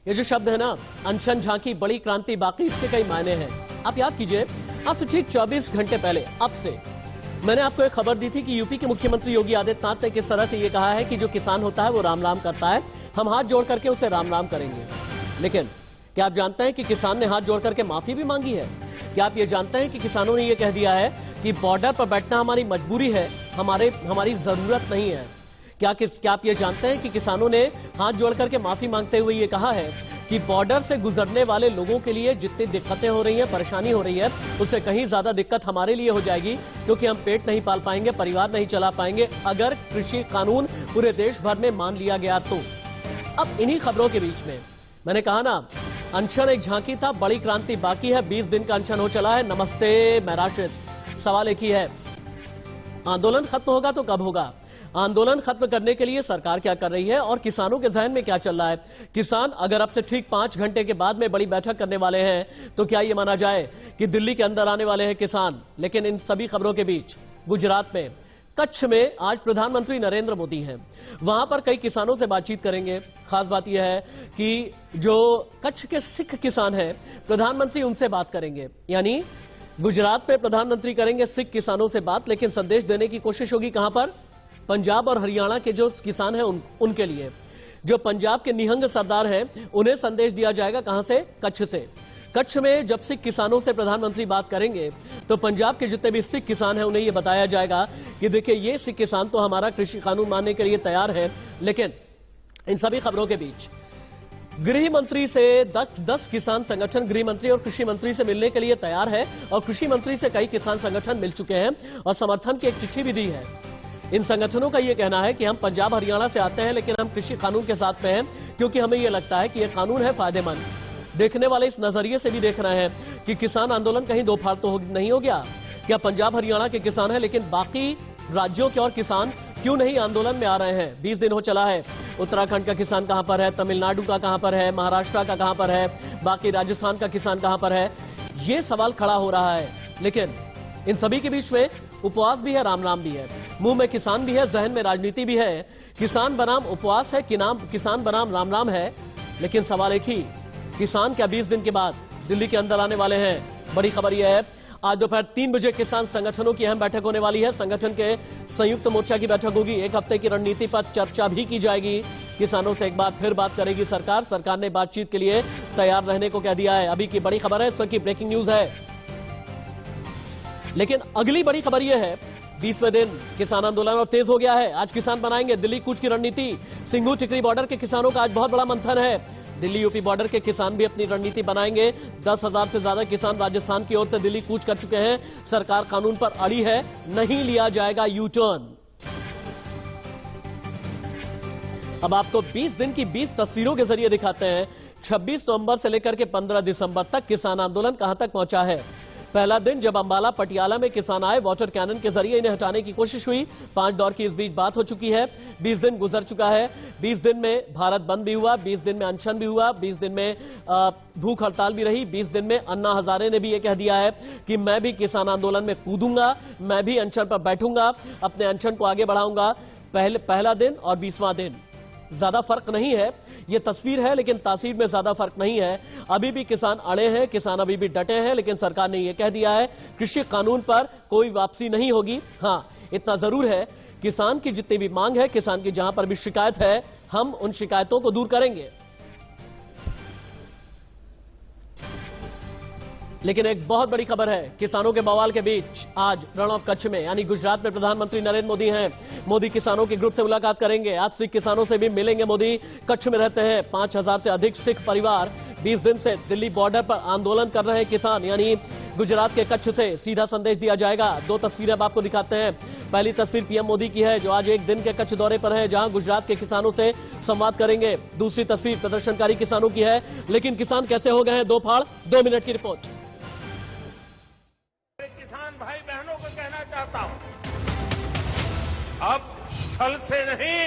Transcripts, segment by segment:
ये जो शब्द है ना, अनशन, झांकी, बड़ी क्रांति, बाकी इसके कई मायने हैं। आप याद कीजिए, आज से ठीक 24 घंटे पहले, अब से मैंने आपको एक खबर दी थी कि यूपी के मुख्यमंत्री योगी आदित्यनाथ ने किस तरह से ये कहा है कि जो किसान होता है वो राम राम करता है, हम हाथ जोड़ करके उसे राम राम करेंगे। लेकिन क्या आप जानते हैं कि किसान ने हाथ जोड़ करके माफी भी मांगी है? क्या आप ये जानते हैं कि किसानों ने ये कह दिया है कि बॉर्डर पर बैठना हमारी मजबूरी है, हमारी जरूरत नहीं है? क्या आप ये जानते हैं कि किसानों ने हाथ जोड़ करके माफी मांगते हुए ये कहा है कि बॉर्डर से गुजरने वाले लोगों के लिए जितनी दिक्कतें हो रही हैं, परेशानी हो रही है, उससे कहीं ज्यादा दिक्कत हमारे लिए हो जाएगी, क्योंकि हम पेट नहीं पाल पाएंगे, परिवार नहीं चला पाएंगे अगर कृषि कानून पूरे देश भर में मान लिया गया तो। अब इन्हीं खबरों के बीच में मैंने कहा ना, अनशन एक झांकी था, बड़ी क्रांति बाकी है। 20 दिन का अनशन हो चला है। नमस्ते, मैं राशिद। सवाल एक ही है, आंदोलन खत्म होगा तो कब होगा? आंदोलन खत्म करने के लिए सरकार क्या कर रही है और किसानों के जहन में क्या चल रहा है? किसान अगर अब से ठीक 5 घंटे के बाद में बड़ी बैठक करने वाले हैं तो क्या यह माना जाए कि दिल्ली के अंदर आने वाले हैं किसान? लेकिन इन सभी खबरों के बीच गुजरात में कच्छ में आज प्रधानमंत्री नरेंद्र मोदी हैं। वहां पर कई किसानों से बातचीत करेंगे। खास बात यह है कि जो कच्छ के सिख किसान हैं, प्रधानमंत्री उनसे बात करेंगे। यानी गुजरात में प्रधानमंत्री करेंगे सिख किसानों से बात, लेकिन संदेश देने की कोशिश होगी कहां पर? पंजाब और हरियाणा के जो किसान हैं उनके लिए। जो पंजाब के निहंग सरदार हैं उन्हें संदेश दिया जाएगा कहां से? कच्छ से। कच्छ में जब सिख किसानों से प्रधानमंत्री बात करेंगे तो पंजाब के जितने भी सिख किसान हैं उन्हें यह बताया जाएगा कि देखिए, ये सिख किसान तो हमारा कृषि कानून मानने के लिए तैयार है। लेकिन इन सभी खबरों के बीच गृह मंत्री से 10 किसान संगठन गृह मंत्री और कृषि मंत्री से मिलने के लिए तैयार है, और कृषि मंत्री से कई किसान संगठन मिल चुके हैं और समर्थन की एक चिट्ठी भी दी है। इन संगठनों का यह कहना है कि हम पंजाब हरियाणा से आते हैं, लेकिन हम कृषि कानून के साथ में हैं, क्योंकि हमें यह लगता है कि यह कानून है फायदेमंद। देखने वाले इस नजरिए से भी देख रहे हैं कि किसान आंदोलन कहीं दो फाड़ तो नहीं हो गया क्या? पंजाब हरियाणा के किसान हैं, लेकिन बाकी राज्यों के और किसान क्यों नहीं आंदोलन में आ रहे हैं? 20 दिन हो चला है। उत्तराखंड का किसान कहां पर है? तमिलनाडु का कहां पर है? महाराष्ट्र का कहां पर है? बाकी राजस्थान का किसान कहां पर है? यह सवाल खड़ा हो रहा है। लेकिन इन सभी के बीच में उपवास भी है, राम राम भी है, मुंह में किसान भी है, जहन में राजनीति भी है। किसान बनाम उपवास है कि नाम किसान बनाम राम राम है। लेकिन सवाल एक ही, किसान क्या 20 दिन के बाद दिल्ली के अंदर आने वाले हैं? बड़ी खबर यह है, आज दोपहर 3 बजे किसान संगठनों की अहम बैठक होने वाली है। संगठन के संयुक्त मोर्चा की बैठक होगी। एक हफ्ते की रणनीति पर चर्चा भी की जाएगी। किसानों से एक बार फिर बात करेगी सरकार। सरकार ने बातचीत के लिए तैयार रहने को कह दिया है। अभी की बड़ी खबर है, इस वक्त की ब्रेकिंग न्यूज है। लेकिन अगली बड़ी खबर यह है, 20वें दिन किसान आंदोलन और तेज हो गया है। आज किसान बनाएंगे दिल्ली कूच की रणनीति। सिंघू टिकरी बॉर्डर के किसानों का आज बहुत बड़ा मंथन है। दिल्ली यूपी बॉर्डर के किसान भी अपनी रणनीति बनाएंगे। 10,000 से ज्यादा किसान राजस्थान की ओर से दिल्ली कूच कर चुके हैं। सरकार कानून पर अड़ी है, नहीं लिया जाएगा यू टर्न। अब आपको 20 दिन की 20 तस्वीरों के जरिए दिखाते हैं 26 नवंबर से लेकर के 15 दिसंबर तक किसान आंदोलन कहां तक पहुंचा है। पहला दिन जब अंबाला पटियाला में किसान आए, वाटर कैनन के जरिए इन्हें हटाने की कोशिश हुई। 5 दौर की इस बीच बात हो चुकी है। 20 दिन गुजर चुका है। 20 दिन में भारत बंद भी हुआ, 20 दिन में अनशन भी हुआ, 20 दिन में भूख हड़ताल भी रही। 20 दिन में अन्ना हजारे ने भी यह कह दिया है कि मैं भी किसान आंदोलन में कूदूंगा, मैं भी अनशन पर बैठूंगा, अपने अनशन को आगे बढ़ाऊंगा। पहला दिन और 20वां दिन ज्यादा फर्क नहीं है। यह तस्वीर है, लेकिन तासीर में ज्यादा फर्क नहीं है। अभी भी किसान अड़े हैं, किसान अभी भी डटे हैं, लेकिन सरकार ने यह कह दिया है कृषि कानून पर कोई वापसी नहीं होगी। हां, इतना जरूर है, किसान की जितनी भी मांग है, किसान की जहां पर भी शिकायत है, हम उन शिकायतों को दूर करेंगे। लेकिन एक बहुत बड़ी खबर है, किसानों के बवाल के बीच आज रण ऑफ कच्छ में यानी गुजरात में प्रधानमंत्री नरेंद्र मोदी हैं। मोदी किसानों के ग्रुप से मुलाकात करेंगे। आज सिख किसानों से भी मिलेंगे मोदी। कच्छ में रहते हैं 5000 से अधिक सिख परिवार। 20 दिन से दिल्ली बॉर्डर पर आंदोलन कर रहे हैं किसान, यानी गुजरात के कच्छ से सीधा संदेश दिया जाएगा। 2 तस्वीरें अब आपको दिखाते हैं। पहली तस्वीर पीएम मोदी की है, जो आज एक दिन के कच्छ दौरे पर है, जहां गुजरात के किसानों से संवाद करेंगे। दूसरी तस्वीर प्रदर्शनकारी किसानों की है। लेकिन किसान कैसे हो गए हैं दो फाड़? 2 मिनट की रिपोर्ट। भाई बहनों को कहना चाहता हूं, अब छल से नहीं,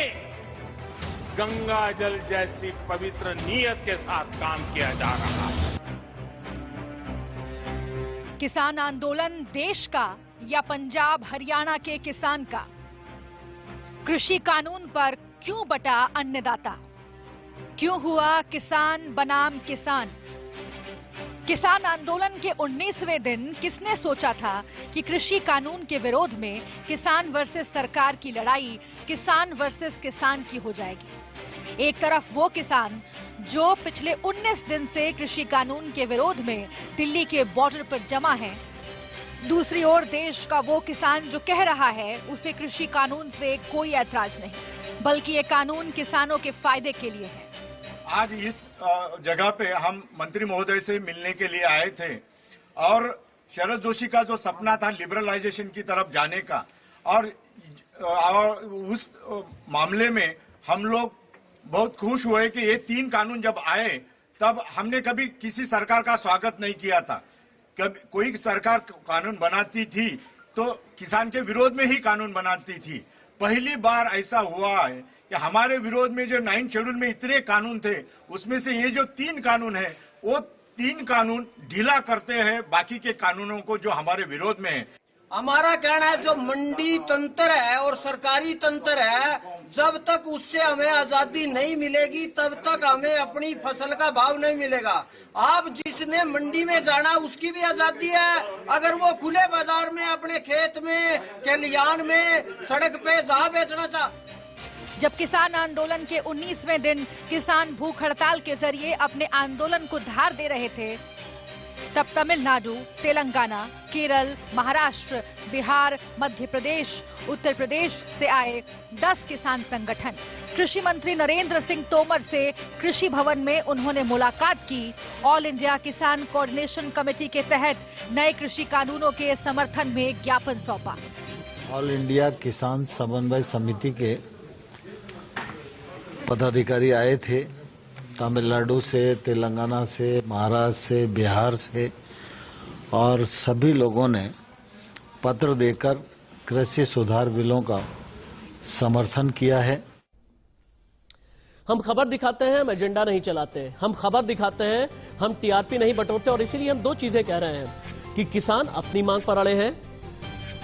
गंगा जल जैसी पवित्र नीयत के साथ काम किया जा रहा है। किसान आंदोलन देश का या पंजाब हरियाणा के किसान का? कृषि कानून पर क्यों बटा अन्नदाता? क्यों हुआ किसान बनाम किसान? किसान आंदोलन के 19वें दिन किसने सोचा था कि कृषि कानून के विरोध में किसान वर्सेस सरकार की लड़ाई किसान वर्सेस किसान की हो जाएगी? एक तरफ वो किसान जो पिछले 19 दिन से कृषि कानून के विरोध में दिल्ली के बॉर्डर पर जमा है, दूसरी ओर देश का वो किसान जो कह रहा है उसे कृषि कानून से कोई ऐतराज नहीं, बल्कि ये कानून किसानों के फायदे के लिए है। आज इस जगह पे हम मंत्री महोदय से मिलने के लिए आए थे और शरद जोशी का जो सपना था लिबरलाइजेशन की तरफ जाने का, और उस मामले में हम लोग बहुत खुश हुए कि ये 3 कानून जब आए तब हमने कभी किसी सरकार का स्वागत नहीं किया था। कभी कोई सरकार कानून बनाती थी तो किसान के विरोध में ही कानून बनाती थी। पहली बार ऐसा हुआ है कि हमारे विरोध में जो 9 शेड्यूल में इतने कानून थे, उसमें से ये जो 3 कानून है वो 3 कानून ढीला करते हैं बाकी के कानूनों को जो हमारे विरोध में है। हमारा कहना है जो मंडी तंत्र है और सरकारी तंत्र है, जब तक उससे हमें आजादी नहीं मिलेगी तब तक हमें अपनी फसल का भाव नहीं मिलेगा। आप जिसने मंडी में जाना उसकी भी आजादी है, अगर वो खुले बाजार में अपने खेत में खलिहान में सड़क पे जहाँ बेचना चाह। जब किसान आंदोलन के 19वें दिन किसान भूख हड़ताल के जरिए अपने आंदोलन को धार दे रहे थे, तब तमिलनाडु, तेलंगाना, केरल, महाराष्ट्र, बिहार, मध्य प्रदेश, उत्तर प्रदेश से आए 10 किसान संगठन कृषि मंत्री नरेंद्र सिंह तोमर से कृषि भवन में उन्होंने मुलाकात की। ऑल इंडिया किसान कोऑर्डिनेशन कमेटी के तहत नए कृषि कानूनों के समर्थन में ज्ञापन सौंपा। ऑल इंडिया किसान समन्वय समिति के पदाधिकारी आए थे, तमिलनाडु से, तेलंगाना से, महाराष्ट्र से, बिहार से, और सभी लोगों ने पत्र देकर कृषि सुधार बिलों का समर्थन किया है। हम खबर दिखाते हैं, हम एजेंडा नहीं चलाते। हम खबर दिखाते हैं, हम टीआरपी नहीं बटोरते। और इसीलिए हम 2 चीजें कह रहे हैं कि किसान अपनी मांग पर अड़े हैं।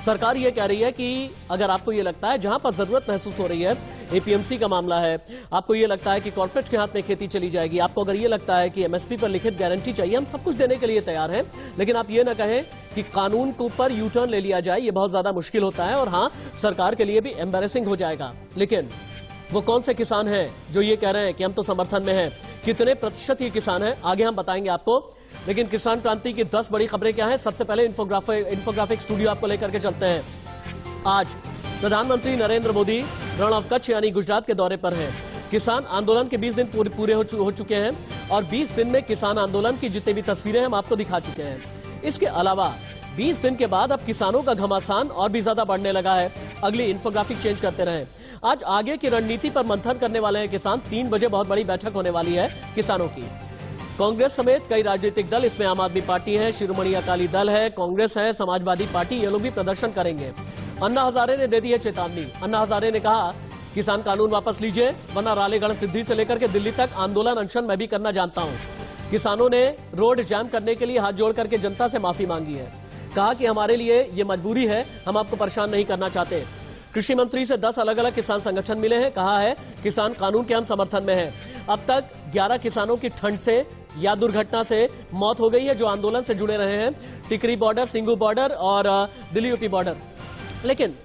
सरकार ये कह रही है कि अगर आपको ये लगता है जहां पर जरूरत महसूस हो रही है, एपीएमसी का मामला है, आपको ये लगता है कि कॉर्पोरेट के हाथ में खेती चली जाएगी, आपको अगर ये लगता है कि एमएसपी पर लिखित गारंटी चाहिए, हम सब कुछ देने के लिए तैयार हैं। लेकिन आप ये ना कहें कि कानून के ऊपर यू टर्न ले लिया जाए, ये बहुत ज्यादा मुश्किल होता है और हाँ, सरकार के लिए भी एम्बैरेसिंग हो जाएगा। लेकिन वो कौन से किसान हैं जो ये कह रहे हैं कि हम तो समर्थन में हैं? कितने प्रतिशत ये किसान हैं, आगे हम बताएंगे आपको। लेकिन किसान क्रांति की 10 बड़ी खबरें क्या हैं? सबसे पहले इंफोग्राफिक स्टूडियो आपको लेकर के चलते हैं। आज प्रधानमंत्री नरेंद्र मोदी रण ऑफ कच्छ यानी गुजरात के दौरे पर हैं। किसान आंदोलन के 20 दिन पूरे हो चुके हैं और 20 दिन में किसान आंदोलन की जितनी भी तस्वीरें हम आपको दिखा चुके हैं। इसके अलावा 20 दिन के बाद अब किसानों का घमासान और भी ज्यादा बढ़ने लगा है। अगली इंफोग्राफिक चेंज करते रहें। आज आगे की रणनीति पर मंथन करने वाले हैं किसान। 3 बजे बहुत बड़ी बैठक होने वाली है किसानों की। कांग्रेस समेत कई राजनीतिक दल, इसमें आम आदमी पार्टी है, शिरोमणि अकाली दल है, कांग्रेस है, समाजवादी पार्टी, ये लोग भी प्रदर्शन करेंगे। अन्ना हजारे ने दे दी है चेतावनी। अन्ना हजारे ने कहा किसान कानून वापस लीजिए, वरना रालेगढ़ सिद्धि से लेकर के दिल्ली तक आंदोलन अनशन मैं भी करना जानता हूं। किसानों ने रोड जाम करने के लिए हाथ जोड़ करके जनता से माफी मांगी है। कहा कि हमारे लिए ये मजबूरी है, हम आपको परेशान नहीं करना चाहते। कृषि मंत्री से 10 अलग अलग किसान संगठन मिले हैं। कहा है किसान कानून के हम समर्थन में हैं। अब तक 11 किसानों की ठंड से या दुर्घटना से मौत हो गई है जो आंदोलन से जुड़े रहे हैं, टिकरी बॉर्डर, सिंगू बॉर्डर और दिल्ली यूपी बॉर्डर। लेकिन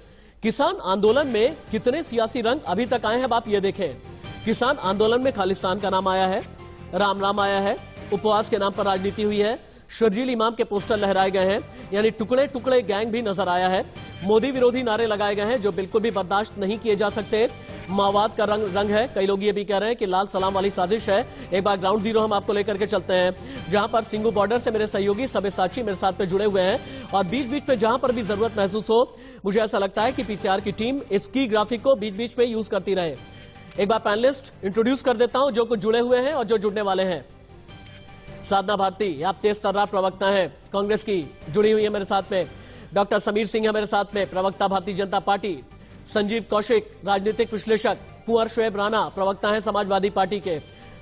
किसान आंदोलन में कितने सियासी रंग अभी तक आए हैं, अब आप ये देखें। किसान आंदोलन में खालिस्तान का नाम आया है, राम राम आया है, उपवास के नाम पर राजनीति हुई है, शर्जील इमाम के पोस्टर लहराए गए हैं, यानी टुकड़े टुकड़े गैंग भी नजर आया है। मोदी विरोधी नारे लगाए गए हैं जो बिल्कुल भी बर्दाश्त नहीं किए जा सकते। माओवाद का रंग है। कई लोग ये भी कह रहे हैं कि लाल सलाम वाली साजिश है। एक बार ग्राउंड जीरो हम आपको लेकर के चलते हैं, जहां पर सिंगू बॉर्डर से मेरे सहयोगी सब्यसाची मेरे साथ पे जुड़े हुए हैं और बीच बीच में जहां पर भी जरूरत महसूस हो, मुझे ऐसा लगता है कि पीसीआर की टीम इस की ग्राफिक को बीच बीच में यूज करती रहे। एक बार पैनलिस्ट इंट्रोड्यूस कर देता हूं जो कुछ जुड़े हुए हैं और जो जुड़ने वाले हैं। साधना भारती, आप तेज तर्रार प्रवक्ता हैं कांग्रेस की, जुड़ी हुई है मेरे साथ में। डॉक्टर समीर सिंह है मेरे साथ में, प्रवक्ता भारतीय जनता पार्टी। संजीव कौशिक, राजनीतिक विश्लेषक। कुंवर शोएब राणा, प्रवक्ता हैं समाजवादी पार्टी के।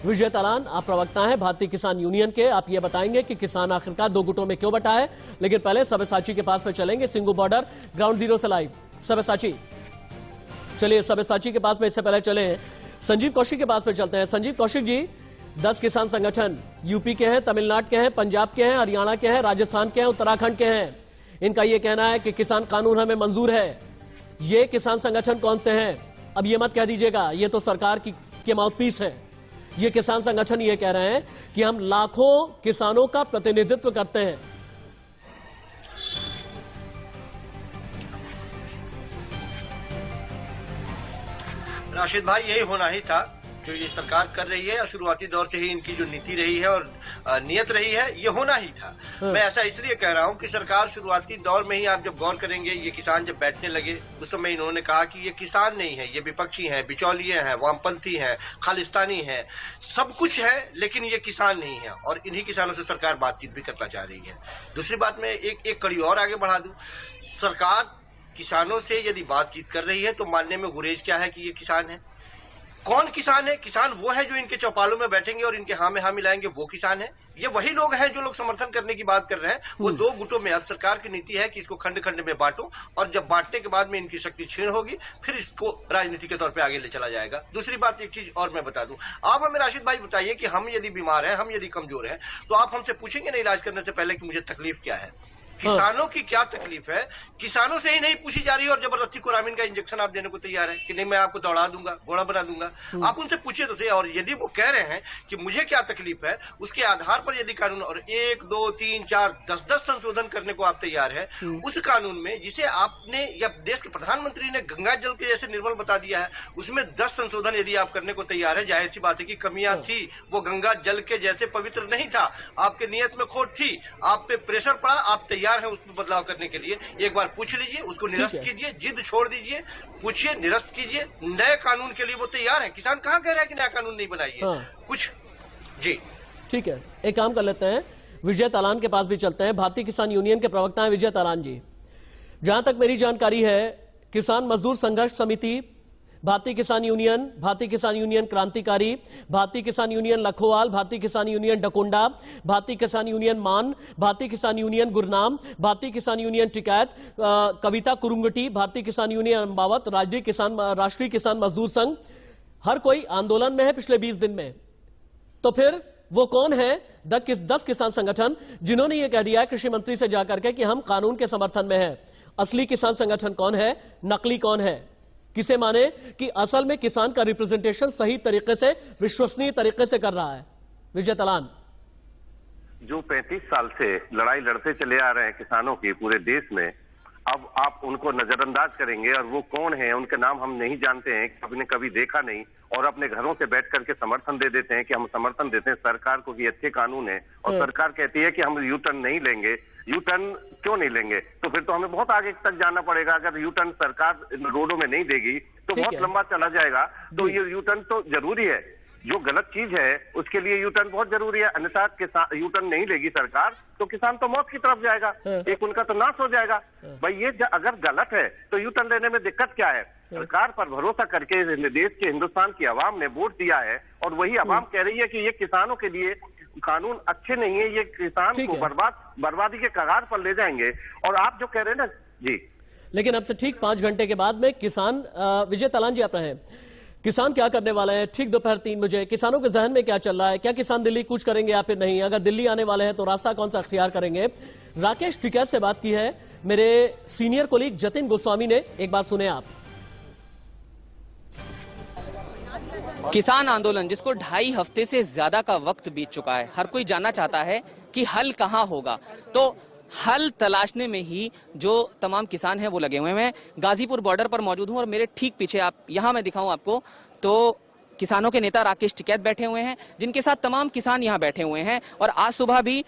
विजय तालान, आप प्रवक्ता हैं भारतीय किसान यूनियन के। आप ये बताएंगे कि किसान आखिरकार 2 गुटों में क्यों बटा है। लेकिन पहले सब्यसाची के पास में चलेंगे, सिंगू बॉर्डर ग्राउंड जीरो से लाइव। सब्यसाची, चलिए सब्यसाची के पास में इससे पहले चले। संजीव कौशिक के पास पे चलते हैं। संजीव कौशिक जी, 10 किसान संगठन यूपी के हैं, तमिलनाडु के हैं, पंजाब के हैं, हरियाणा के हैं, राजस्थान के हैं, उत्तराखंड के हैं। इनका यह कहना है कि किसान कानून हमें मंजूर है। ये किसान संगठन कौन से हैं? अब ये मत कह दीजिएगा ये तो सरकार की माउथपीस है। ये किसान संगठन ये कह रहे हैं कि हम लाखों किसानों का प्रतिनिधित्व करते हैं। राशिद भाई, यही होना ही था जो ये सरकार कर रही है। शुरुआती दौर से ही इनकी जो नीति रही है और नियत रही है, ये होना ही था। मैं ऐसा इसलिए कह रहा हूं कि सरकार शुरुआती दौर में ही, आप जब गौर करेंगे, ये किसान जब बैठने लगे उस समय इन्होंने कहा कि ये किसान नहीं है, ये विपक्षी हैं, बिचौलिए हैं, वामपंथी हैं, खालिस्तानी हैं, सब कुछ है, लेकिन ये किसान नहीं है। और इन्हीं किसानों से सरकार बातचीत भी करना चाह रही है। दूसरी बात मैं एक कड़ी और आगे बढ़ा दूं, सरकार किसानों से यदि बातचीत कर रही है तो मानने में गुरेज क्या है कि ये किसान है। कौन किसान है? किसान वो है जो इनके चौपालों में बैठेंगे और इनके हाँ में हाँ मिलाएंगे, वो किसान है। ये वही लोग हैं जो लोग समर्थन करने की बात कर रहे हैं। वो दो गुटों में, अब सरकार की नीति है कि इसको खंड खंड में बांटो, और जब बांटने के बाद में इनकी शक्ति क्षीण होगी, फिर इसको राजनीति के तौर पे आगे ले चला जाएगा। दूसरी बात, एक चीज और मैं बता दूं, आप हमें राशिद भाई बताइए कि हम यदि बीमार हैं, हम यदि कमजोर हैं, तो आप हमसे पूछेंगे ना इलाज करने से पहले कि मुझे तकलीफ क्या है? किसानों की क्या तकलीफ है, किसानों से ही नहीं पूछी जा रही, और जबरदस्ती कोरामीन का इंजेक्शन आप देने को तैयार है कि नहीं मैं आपको दौड़ा दूंगा, घोड़ा बना दूंगा। आप उनसे पूछिए तो सही। और यदि वो कह रहे हैं कि मुझे क्या तकलीफ है, उसके आधार पर यदि कानून और 1, 2, 3, 4, 10 संशोधन करने को आप तैयार है, उस कानून में जिसे आपने या देश के प्रधानमंत्री ने गंगा जल के जैसे निर्मल बता दिया है, उसमें 10 संशोधन यदि आप करने को तैयार है, जाहिर सी बात है कि कमियां थी, वो गंगा जल के जैसे पवित्र नहीं था, आपके नियत में खोट थी, आप पे प्रेशर पड़ा, आप तैयार हैं उसमें बदलाव करने के लिए। एक बार पूछ लीजिए, उसको निरस्त कीजिए, जिद छोड़ दीजिए, पूछिए, निरस्त कीजिए। नए कानून के लिए वो तैयार है। किसान कहाँ कह रहा है कि नया कानून नहीं बनाइए कुछ। जी ठीक है, एक काम कर लेते हैं, विजय तालान के पास भी चलते हैं। भारतीय किसान यूनियन के प्रवक्ता हैं विजय तालान जी। जहां तक मेरी जानकारी है, किसान मजदूर संघर्ष समिति, भारतीय किसान यूनियन क्रांतिकारी, भारतीय किसान यूनियन लखोवाल, भारतीय किसान यूनियन डकोंडा, भारतीय किसान यूनियन मान, भारतीय किसान यूनियन गुरनाम, भारतीय किसान यूनियन टिकैत, कविता कुरुंगटी, भारतीय किसान यूनियन अम्बावत, राष्ट्रीय किसान मजदूर संघ, हर कोई आंदोलन में है पिछले 20 दिन में। तो फिर वो कौन है 10 किसान संगठन जिन्होंने ये कह दिया है कृषि मंत्री से जाकर के कि हम कानून के समर्थन में है? असली किसान संगठन कौन है, नकली कौन है? किसे माने कि असल में किसान का रिप्रेजेंटेशन सही तरीके से, विश्वसनीय तरीके से कर रहा है? विजय तालान, जो 35 साल से लड़ाई लड़ते चले आ रहे हैं किसानों की पूरे देश में, अब आप उनको नजरअंदाज करेंगे, और वो कौन है, उनके नाम हम नहीं जानते हैं, कभी ने कभी देखा नहीं, और अपने घरों से बैठ करके समर्थन दे देते हैं कि हम समर्थन देते हैं सरकार को कि अच्छे कानून है, और सरकार कहती है कि हम यू टर्न नहीं लेंगे। यू टर्न क्यों नहीं लेंगे? तो फिर तो हमें बहुत आगे तक जाना पड़ेगा। अगर यू टर्न सरकार रोडों में नहीं देगी तो बहुत लंबा चला जाएगा। तो ये यू टर्न तो जरूरी है, जो गलत चीज है उसके लिए यू टर्न बहुत जरूरी है। अन्यथा यू टर्न नहीं लेगी सरकार तो किसान तो मौत की तरफ जाएगा, एक उनका तो नाश हो जाएगा। भाई ये अगर गलत है तो यू टर्न लेने में दिक्कत क्या है? सरकार पर भरोसा करके देश के, हिंदुस्तान की आवाम ने वोट दिया है, और वही आवाम कह रही है कि ये किसानों के लिए कानून अच्छे नहीं है, ये किसान को बर्बादी के कगार पर ले जाएंगे। और आप जो कह रहे हैं ना जी, लेकिन अब से ठीक 5 घंटे के बाद में किसान, विजय तालान जी आप रहे हैं, किसान क्या करने वाले हैं? ठीक दोपहर 3 बजे किसानों के जहन में क्या चल रहा है? क्या किसान दिल्ली कूच करेंगे या फिर नहीं? अगर दिल्ली आने वाले हैं तो रास्ता कौन सा अख्तियार करेंगे? राकेश टिकैत से बात की है मेरे सीनियर कोलीग जतिन गोस्वामी ने, एक बात सुने आप। किसान आंदोलन जिसको 2.5 हफ्ते से ज्यादा का वक्त बीत चुका है, हर कोई जानना चाहता है कि हल कहां होगा। तो हल तलाशने में ही जो तमाम किसान हैं वो लगे हुए हैं। मैं गाजीपुर बॉर्डर पर मौजूद हूं और मेरे ठीक पीछे, आप यहां मैं दिखाऊं आपको, तो किसानों के नेता राकेश टिकैत बैठे हुए हैं, जिनके साथ तमाम किसान यहां बैठे हुए हैं। और आज सुबह भी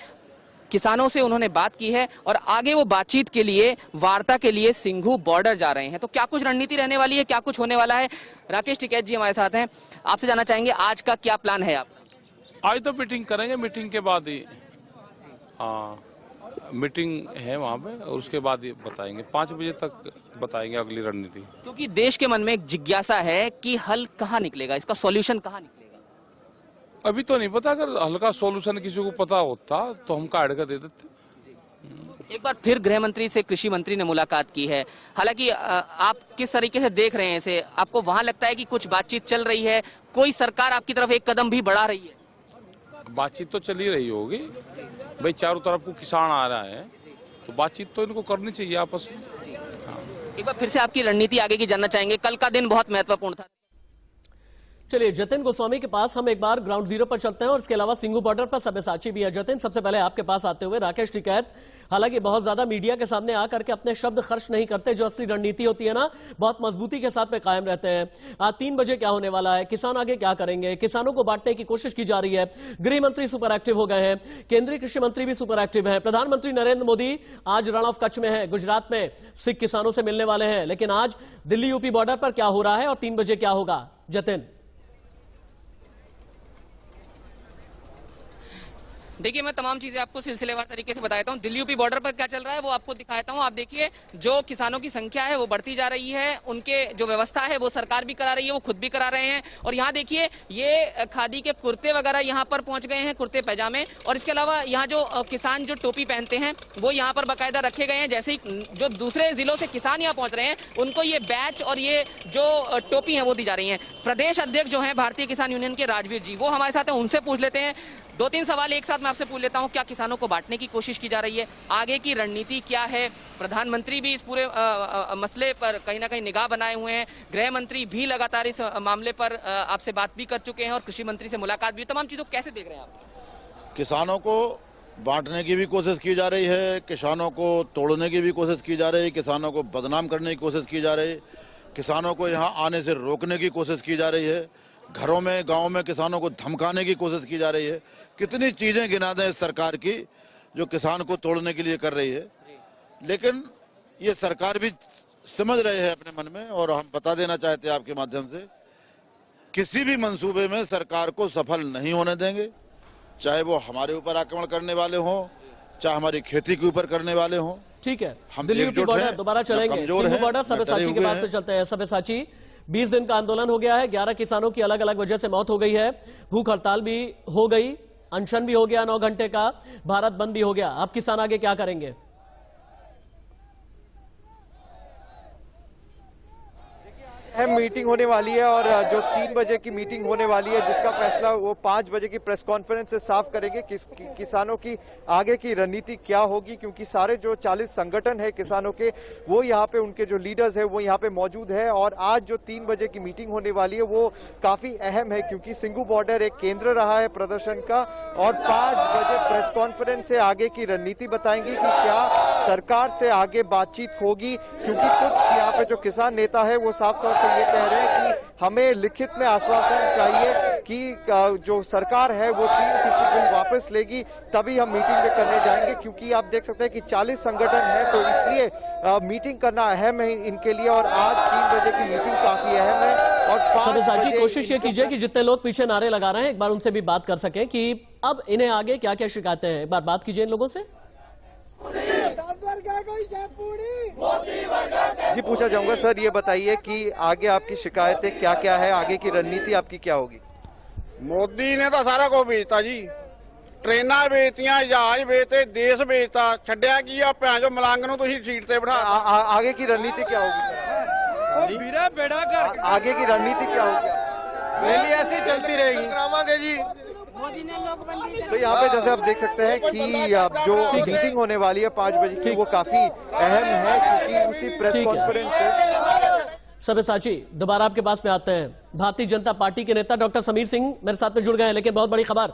किसानों से उन्होंने बात की है और आगे वो बातचीत के लिए, वार्ता के लिए सिंघू बॉर्डर जा रहे हैं। तो क्या कुछ रणनीति रहने वाली है, क्या कुछ होने वाला है? राकेश टिकैत जी हमारे साथ हैं, आपसे जानना चाहेंगे आज का क्या प्लान है? आप आज तो मीटिंग करेंगे, मीटिंग के बाद ही, हाँ मीटिंग है वहाँ पे, और उसके बाद ही बताएंगे, 5 बजे तक बताएंगे अगली रणनीति। क्योंकि देश के मन में एक जिज्ञासा है कि हल कहाँ निकलेगा, इसका सॉल्यूशन कहाँ निकलेगा? अभी तो नहीं पता, अगर हल्का सॉल्यूशन किसी को पता होता तो हम काट कर दे देते। एक बार फिर गृह मंत्री से कृषि मंत्री ने मुलाकात की है। हालांकि आप किस तरीके से देख रहे हैं इसे? आपको वहां लगता है कि कुछ बातचीत चल रही है, कोई सरकार आपकी तरफ एक कदम भी बढ़ा रही है? बातचीत तो चल ही रही होगी भाई, चारों तरफ को किसान आ रहा है तो बातचीत तो इनको करनी चाहिए आपस में। एक बार फिर से आपकी रणनीति आगे की जानना चाहेंगे। कल का दिन बहुत महत्वपूर्ण था। चलिए जतिन गोस्वामी के पास हम एक बार ग्राउंड जीरो पर चलते हैं और इसके अलावा सिंघू बॉर्डर पर सब्यसाची भी है। जतिन, सबसे पहले आपके पास आते हुए राकेश टिकैत हालांकि बहुत ज्यादा मीडिया के सामने आकर के अपने शब्द खर्च नहीं करते, जो असली रणनीति होती है ना, बहुत मजबूती के साथ में कायम रहते हैं। आज 3 बजे क्या होने वाला है, किसान आगे क्या करेंगे, किसानों को बांटने की कोशिश की जा रही है। गृह मंत्री सुपर एक्टिव हो गए हैं, केंद्रीय कृषि मंत्री भी सुपर एक्टिव है, प्रधानमंत्री नरेंद्र मोदी आज रण ऑफ कच्छ में है, गुजरात में सिख किसानों से मिलने वाले हैं। लेकिन आज दिल्ली यूपी बॉर्डर पर क्या हो रहा है और 3 बजे क्या होगा? जतिन, देखिए, मैं तमाम चीजें आपको सिलसिलेवार तरीके से बताता हूं। दिल्ली यूपी बॉर्डर पर क्या चल रहा है वो आपको दिखाता हूं। आप देखिए, जो किसानों की संख्या है वो बढ़ती जा रही है, उनके जो व्यवस्था है वो सरकार भी करा रही है, वो खुद भी करा रहे हैं। और यहाँ देखिए, ये खादी के कुर्ते वगैरह यहाँ पर पहुंच गए हैं, कुर्ते पैजामे। और इसके अलावा यहाँ जो किसान जो टोपी पहनते हैं वो यहाँ पर बाकायदा रखे गए हैं। जैसे ही जो दूसरे जिलों से किसान यहाँ पहुंच रहे हैं उनको ये बैच और ये जो टोपी है वो दी जा रही है। प्रदेश अध्यक्ष जो है भारतीय किसान यूनियन के राजवीर जी, वो हमारे साथ है, उनसे पूछ लेते हैं। 2-3 सवाल एक साथ मैं आपसे पूछ लेता हूं। क्या किसानों को बांटने की कोशिश की जा रही है? आगे की रणनीति क्या है? प्रधानमंत्री भी इस पूरे मसले पर कहीं ना कहीं निगाह बनाए हुए हैं, गृह मंत्री भी लगातार इस मामले पर आपसे बात भी कर चुके हैं और कृषि मंत्री से मुलाकात भी। तमाम चीजों को कैसे देख रहे हैं आप? किसानों को बांटने की भी कोशिश की जा रही है, किसानों को तोड़ने की भी कोशिश की जा रही है, किसानों को बदनाम करने की कोशिश की जा रही है, किसानों को यहाँ आने से रोकने की कोशिश की जा रही है, घरों में गांव में किसानों को धमकाने की कोशिश की जा रही है। कितनी चीजें गिना दें इस सरकार की जो किसान को तोड़ने के लिए कर रही है। लेकिन ये सरकार भी समझ रहे हैं अपने मन में, और हम बता देना चाहते हैं आपके माध्यम से, किसी भी मंसूबे में सरकार को सफल नहीं होने देंगे, चाहे वो हमारे ऊपर आक्रमण करने वाले हों, चाहे हमारी खेती के ऊपर करने वाले हों। ठीक है, दिल्ली यूपी बॉर्डर दोबारा चलेंगे। सिंघू बॉर्डर सब्यसाची के पास पे चलते हैं। सब्यसाची, 20 दिन का आंदोलन हो गया है, 11 किसानों की अलग अलग वजह से मौत हो गई है, भूख हड़ताल भी हो गई, अनशन भी हो गया 9 घंटे का, भारत बंद भी हो गया। अब किसान आगे क्या करेंगे? अहम मीटिंग होने वाली है और जो 3 बजे की मीटिंग होने वाली है जिसका फैसला वो 5 बजे की प्रेस कॉन्फ्रेंस से साफ करेंगे किसानों की आगे की रणनीति क्या होगी, क्योंकि सारे जो 40 संगठन है किसानों के वो यहाँ पे, उनके जो लीडर्स है वो यहाँ पे मौजूद है। और आज जो 3 बजे की मीटिंग होने वाली है वो काफी अहम है, क्योंकि सिंघू बॉर्डर एक केंद्र रहा है प्रदर्शन का। और 5 बजे प्रेस कॉन्फ्रेंस से आगे की रणनीति बताएंगे कि क्या सरकार से आगे बातचीत होगी, क्योंकि कुछ यहाँ पे जो किसान नेता है वो साफ तौर से ये कह रहे हैं कि हमें लिखित में आश्वासन चाहिए कि जो सरकार है वो 3 वापस लेगी, तभी हम मीटिंग में करने जाएंगे। क्योंकि आप देख सकते हैं कि 40 संगठन है, तो इसलिए मीटिंग करना अहम है इनके लिए। और आज 3 बजे की मीटिंग काफी अहम है। और सब्यसाची, कोशिश ये कीजिए कि जितने लोग पीछे नारे लगा रहे हैं एक बार उनसे भी बात कर सकें कि अब इन्हें आगे क्या क्या शिकायतें हैं। एक बार बात कीजिए इन लोगों से। जी, पूछा जाऊंगा सर, ये बताइए कि आगे आपकी शिकायतें क्या क्या है, आगे की रणनीति आपकी क्या होगी? मोदी ने तो सारा कुछ बेचता जी, ट्रेनां बेचतियां, जहाज बेचते, देश बेचता, छड्डिया की आ भैन जो मलंग नूं तुसीं सीट ते बिठा। आगे की रणनीति क्या होगी? बेड़ा कर आगे की रणनीति क्या होगी? रैली ऐसी चलती रहेगी, करावांगे जी। तो यहाँ पे जैसे आप देख सकते हैं कि जो मीटिंग होने वाली है 5 बजे की वो काफी अहम है, क्योंकि उसी प्रेस कॉन्फ्रेंस से। सब्यसाची, दोबारा आपके पास में आते हैं। भारतीय जनता पार्टी के नेता डॉक्टर समीर सिंह मेरे साथ में जुड़ गए हैं, लेकिन बहुत बड़ी खबर,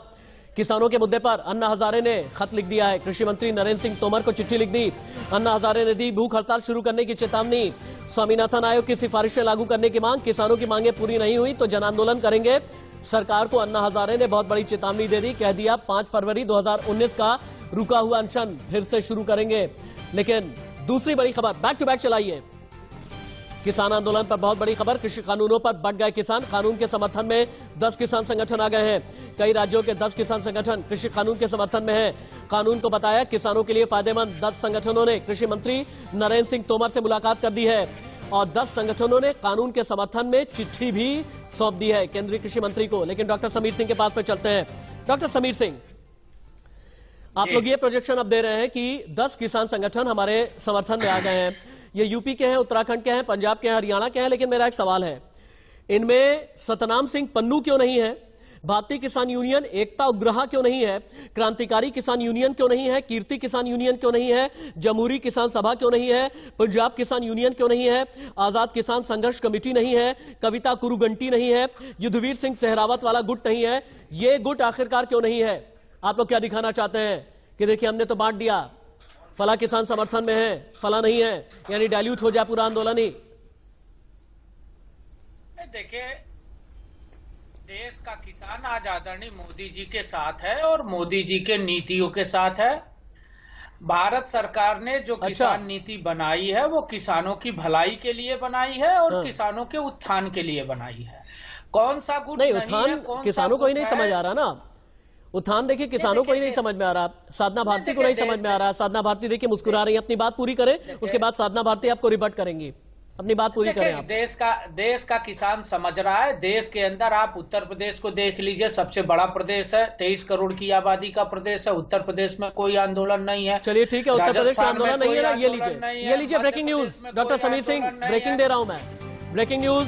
किसानों के मुद्दे पर अन्ना हजारे ने खत लिख दिया है। कृषि मंत्री नरेंद्र सिंह तोमर को चिट्ठी लिख दी। अन्ना हजारे ने दी भूख हड़ताल शुरू करने की चेतावनी, स्वामीनाथन आयोग की सिफारिशें लागू करने की मांग, किसानों की मांगे पूरी नहीं हुई तो जन आंदोलन करेंगे। सरकार को अन्ना हजारे ने बहुत बड़ी चेतावनी दे दी, कह दिया 5 फरवरी 2019 का रुका हुआ अनशन फिर से शुरू करेंगे। लेकिन दूसरी बड़ी खबर, बैक टू बैक चलाइए। किसान आंदोलन पर बहुत बड़ी खबर, कृषि कानूनों पर बढ़ गए किसान, कानून के समर्थन में 10 किसान संगठन आ गए हैं। कई राज्यों के 10 किसान संगठन कृषि कानून के समर्थन में हैं। कानून को बताया किसानों के लिए फायदेमंद। 10 संगठनों ने कृषि मंत्री नरेंद्र सिंह तोमर से मुलाकात कर दी है और 10 संगठनों ने कानून के समर्थन में चिट्ठी भी सौंप दी है केंद्रीय कृषि मंत्री को। लेकिन डॉक्टर समीर सिंह के पास में चलते हैं। डॉक्टर समीर सिंह, आप लोग ये प्रोजेक्शन अब दे रहे हैं कि 10 किसान संगठन हमारे समर्थन में आ गए हैं। ये यूपी के हैं, उत्तराखंड के हैं, पंजाब के हैं, हरियाणा के हैं, लेकिन मेरा एक सवाल है, इनमें सतनाम सिंह पन्नू क्यों नहीं है? भारतीय किसान यूनियन, एकता उग्रहा क्यों नहीं है? क्रांतिकारी किसान यूनियन क्यों नहीं है? कीर्ति किसान यूनियन क्यों नहीं है? जमहूरी किसान सभा क्यों नहीं है? पंजाब किसान यूनियन क्यों नहीं है? आजाद किसान संघर्ष कमेटी नहीं है? कविता कुरुगंटी नहीं है? युद्धवीर सिंह सहरावत वाला गुट नहीं है? ये गुट आखिरकार क्यों नहीं है? आप लोग क्या दिखाना चाहते हैं कि देखिए हमने तो बांट दिया, फला किसान समर्थन में है, फला नहीं है, यानी डाइल्यूट हो जाए पूरा आंदोलन ही? देखिए, देश का किसान आज आदरणीय मोदी जी के साथ है और मोदी जी के नीतियों के साथ है। भारत सरकार ने जो किसान नीति बनाई है वो किसानों की भलाई के लिए बनाई है और किसानों के उत्थान के लिए बनाई है। कौन सा गुट नहीं, उत्थान किसानों को ही नहीं समझ आ रहा ना। उत्थान देखिए किसानों को ही नहीं समझ में आ रहा, साधना भारती को नहीं समझ में आ रहा। साधना भारती देखिए मुस्कुरा रही है। अपनी बात पूरी करें, उसके बाद साधना भारती आपको रिबट करेंगी। अपनी बात पूरी करें आप। देश का किसान समझ रहा है। देश के अंदर आप उत्तर प्रदेश को देख लीजिए, सबसे बड़ा प्रदेश है, 23 करोड़ की आबादी का प्रदेश है। उत्तर प्रदेश में कोई आंदोलन नहीं है। चलिए ठीक है, उत्तर प्रदेश में आंदोलन नहीं है ना। ये लीजिए breaking news. Doctor Samir Singh, breaking दे रहा हूं मैं। Breaking news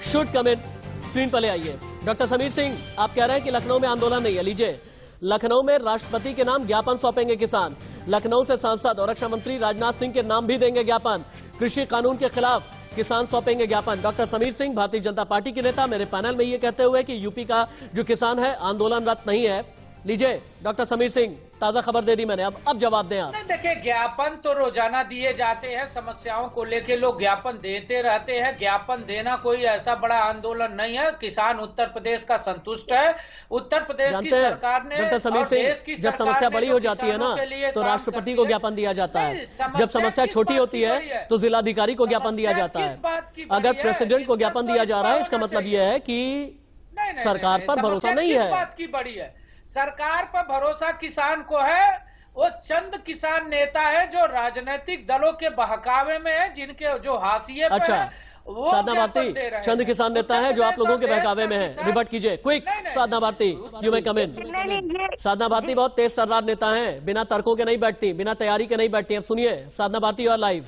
should come in. Screen पर ले आइए। डॉक्टर समीर सिंह, आप कह रहे हैं कि लखनऊ में आंदोलन नहीं है। लीजिए, लखनऊ में राष्ट्रपति के नाम ज्ञापन सौंपेंगे किसान। लखनऊ से सांसद और रक्षा मंत्री राजनाथ सिंह के नाम भी देंगे ज्ञापन। कृषि कानून के खिलाफ किसान सौंपेंगे ज्ञापन। डॉक्टर समीर सिंह, भारतीय जनता पार्टी के नेता, मेरे पैनल में ये कहते हुए कि यूपी का जो किसान है आंदोलनरत नहीं है। लीजिए डॉक्टर समीर सिंह, ताजा खबर दे दी मैंने, अब जवाब दें आप। देखिए, ज्ञापन तो रोजाना दिए जाते हैं, समस्याओं को लेके लोग ज्ञापन देते रहते हैं। ज्ञापन देना कोई ऐसा बड़ा आंदोलन नहीं है। किसान उत्तर प्रदेश का संतुष्ट है। उत्तर प्रदेश की सरकार ने, डॉक्टर समीर सिंह, जब समस्या बड़ी हो जाती है ना तो राष्ट्रपति को ज्ञापन दिया जाता है। जब समस्या छोटी होती है तो जिलाधिकारी को ज्ञापन दिया जाता है। अगर प्रेसिडेंट को ज्ञापन दिया जा रहा है, इसका मतलब यह है कि सरकार पर भरोसा नहीं है। बात की बड़ी है, सरकार पर भरोसा किसान को है। वो चंद किसान नेता है जो राजनीतिक दलों के बहकावे में है, जिनके जो हाशिए पर अच्छा, वो साधना भारती चंद किसान नेता है जो आप लोगों के बहकावे में है। रिबट कीजिए, quick. Sadhana Bharti, you may come in. Sadhana Bharti बहुत तेज तर्रार नेता है, बिना तर्कों के नहीं बैठती, बिना तैयारी के नहीं बैठती। अब सुनिए साधना भारती और लाइव।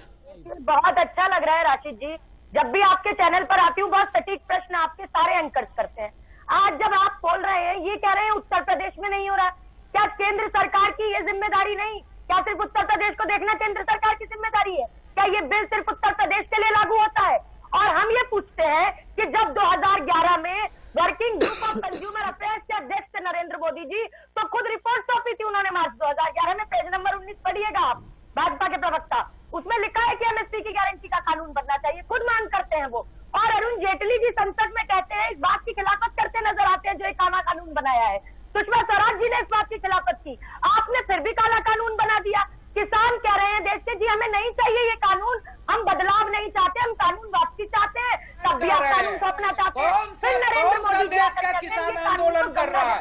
बहुत अच्छा लग रहा है राशिद जी, जब भी आपके चैनल पर आती हूँ बहुत सटीक प्रश्न आपके सारे एंकर्स करते हैं। आज जब आप बोल रहे हैं, ये कह रहे हैं उत्तर प्रदेश में नहीं हो रहा, क्या केंद्र सरकार की ये जिम्मेदारी नहीं? क्या सिर्फ उत्तर प्रदेश को देखना केंद्र सरकार की जिम्मेदारी है? क्या ये बिल सिर्फ उत्तर प्रदेश के लिए लागू होता है? और हम ये पूछते हैं कि जब 2011 में working group of consumer affairs के अध्यक्ष थे नरेंद्र मोदी जी, तो खुद रिपोर्ट सौंपी थी उन्होंने मार्च 2011 में। पेज नंबर 19 पढ़िएगा आप, भाजपा के प्रवक्ता, उसमें लिखा है कि एमएसपी की गारंटी का कानून बनना चाहिए, खुद मांग करते हैं वो। और अरुण जेटली जी संसद में कहते हैं, इस बात की खिलाफत करते नजर आते हैं जो एक काला कानून बनाया है। सुषमा स्वराज जी ने इस बात की खिलाफत की, आपने फिर भी काला कानून बना दिया। किसान कह रहे हैं देश के, जी हमें नहीं चाहिए ये कानून, हम बदलाव नहीं चाहते, हम कानून वापसी चाहते हैं। तब भी आप कानून सौंपना चाहते हैं। फिर नरेंद्र मोदी देश का किसान आंदोलन कर रहा है,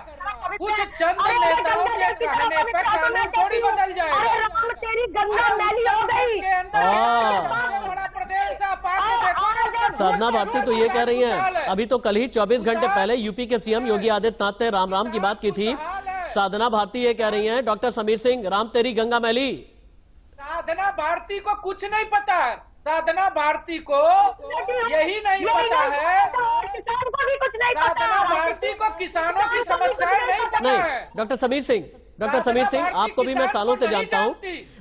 कुछ चंद नेताओं के कहने पे कानून थोड़ी बदल जाएगा। अरे राम, तेरी गंगा मैली हो गई। बड़ा प्रदेश आप आके देखो। साधना भारती तो ये कह रही हैं, अभी तो कल ही 24 घंटे पहले यूपी के सीएम योगी आदित्यनाथ ने राम राम की बात की थी। साधना भारती ये कह रही हैं, डॉक्टर समीर सिंह, राम तेरी गंगा मैली। साधना भारती को कुछ नहीं पता है। साधना भारती को यही नहीं पता है, साधना भारती को किसानों की समस्याएं नहीं पता है। डॉक्टर समीर सिंह, आपको भी मैं सालों से जानता हूं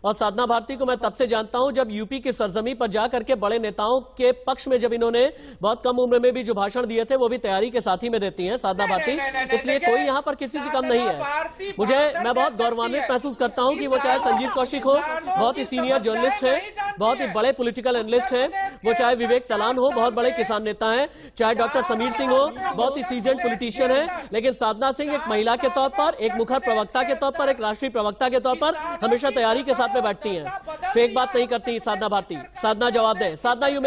और साधना भारती को मैं तब से जानता हूं जब यूपी की सरजमी पर जाकर के बड़े नेताओं के पक्ष में जब इन्होंने बहुत कम उम्र में भी जो भाषण दिए थे वो भी तैयारी के साथ ही में देती हैं साधना भारती। इसलिए कोई यहाँ पर किसी से कम नहीं है। मैं बहुत गौरवान्वित महसूस करता हूँ कि वो चाहे संजीव कौशिक हो, बहुत ही सीनियर जर्नलिस्ट है, बहुत ही बड़े पॉलिटिकल एनालिस्ट है, वो चाहे विवेक तलान हो, बहुत बड़े किसान नेता है, चाहे डॉक्टर समीर सिंह हो, बहुत ही सीजन पॉलिटिशियन है, लेकिन साधना सिंह एक महिला के तौर पर, एक मुखर प्रवक्ता के तौर पर, एक राष्ट्रीय प्रवक्ता के तौर पर हमेशा तैयारी के साथ में बैठती हैं। फेक बात नहीं करती साधना भारती। साधना जवाब दे। साधना यू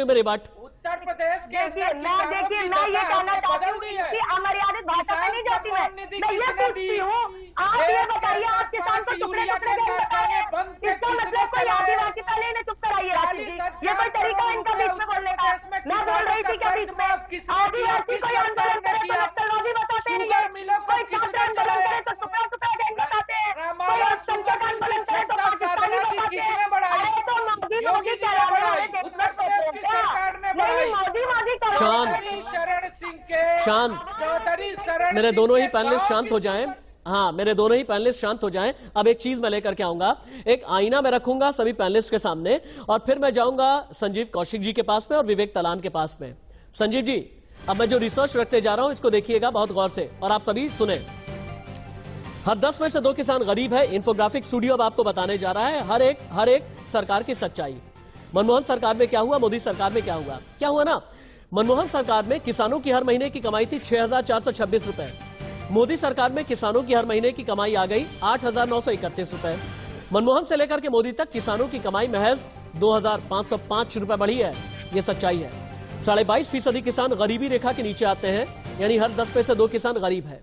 में रिबट। उत्तर प्रदेश के मैं ये कहना चाहती हूँ कि अमर्यादित भाषा में नहीं जाती मैं ये पूछती हूँ, आप ये बताइए, आप किसान को टुकड़े टुकड़े देख बताए, इसका मतलब कोई आदिवासी, पहले इन्हें चुप कराइए राशि जी, ये कोई तरीका है इनका बीच में बोलने का? मैं बोल रही थी क्या बीच में आदिवासी कोई आंदोलन करे तो नक्सलवादी बताते हैं, कोई छात्र आंदोलन करे तो टुकड़ा टुकड़ा गैंग बताते हैं, कोई शांत चरण सिंह के शांत चौधरी शरण मेरे सिंह दोनों ही के पैनलिस्ट बाद शांत हो जाएं। हाँ, मेरे दोनों ही पैनलिस्ट शांत हो जाएं। अब एक चीज मैं लेकर के आऊंगा, एक आईना मैं रखूंगा सभी पैनलिस्ट के सामने और फिर मैं जाऊंगा संजीव कौशिक जी के पास में और विवेक तलान के पास में। संजीव जी, अब मैं जो रिसर्च रखते जा रहा हूं इसको देखिएगा बहुत गौर से और आप सभी सुने। हर 10 में से 2 किसान गरीब है। इंफोग्राफिक स्टूडियो अब आपको बताने जा रहा है हर एक सरकार की सच्चाई। मनमोहन सरकार में क्या हुआ, मोदी सरकार में क्या हुआ ना। मनमोहन सरकार में किसानों की हर महीने की कमाई थी 6,426 रुपए। मोदी सरकार में किसानों की हर महीने की कमाई आ गई 8,931 रुपए। मनमोहन से लेकर के मोदी तक किसानों की कमाई महज 2,505 रुपए बढ़ी है। यह सच्चाई है। 22.5% किसान गरीबी रेखा के नीचे आते हैं, यानी हर 10 में से 2 किसान गरीब है।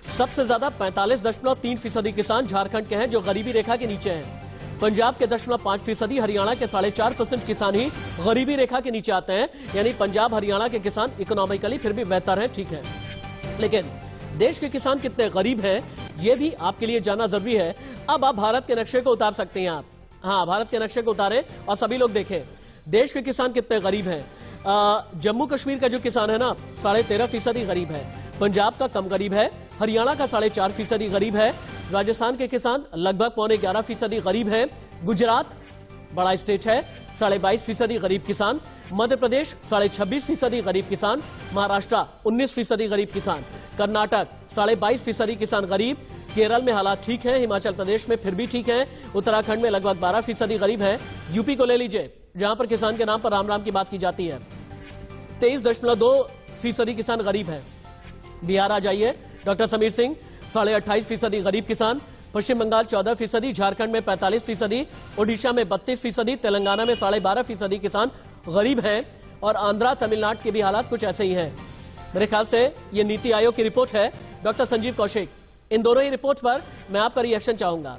सबसे ज्यादा 45.3% किसान झारखंड के हैं जो गरीबी रेखा के नीचे हैं। पंजाब के 0.5%, हरियाणा के 4.5% किसान ही गरीबी रेखा के नीचे आते हैं, यानी पंजाब हरियाणा के किसान इकोनॉमिकली फिर भी बेहतर हैं, ठीक है। लेकिन देश के किसान कितने गरीब हैं यह भी आपके लिए जानना जरूरी है। अब आप भारत के नक्शे को उतार सकते हैं आप, हाँ, भारत के नक्शे को उतारें और सभी लोग देखें देश के किसान कितने गरीब हैं। जम्मू कश्मीर का जो किसान है ना 13.5% गरीब है। पंजाब का कम गरीब है, हरियाणा का 4.5% गरीब है, राजस्थान के किसान लगभग 11.5% गरीब हैं, गुजरात बड़ा स्टेट है 22.5% गरीब किसान, मध्य प्रदेश 26.5% गरीब किसान, महाराष्ट्र 19% गरीब किसान, कर्नाटक 22.5% किसान गरीब, केरल में हालात ठीक है, हिमाचल प्रदेश में फिर भी ठीक है, उत्तराखंड में लगभग 12% गरीब है। यूपी को ले लीजिए जहां पर किसान के नाम पर राम राम की बात की जाती है, 23.2% किसान गरीब है। बिहार आ जाइए, डॉक्टर समीर सिंह 28.5% गरीब किसान, पश्चिम बंगाल 14%, झारखंड में 45%, ओडिशा में 32%, तेलंगाना में 12.5% किसान गरीब हैं और आंध्रा तमिलनाडु के भी हालात कुछ ऐसे ही हैं। मेरे ख्याल से ये नीति आयोग की रिपोर्ट है। डॉक्टर संजीव कौशिक, इन दोनों ही रिपोर्ट पर मैं आपका रिएक्शन चाहूंगा।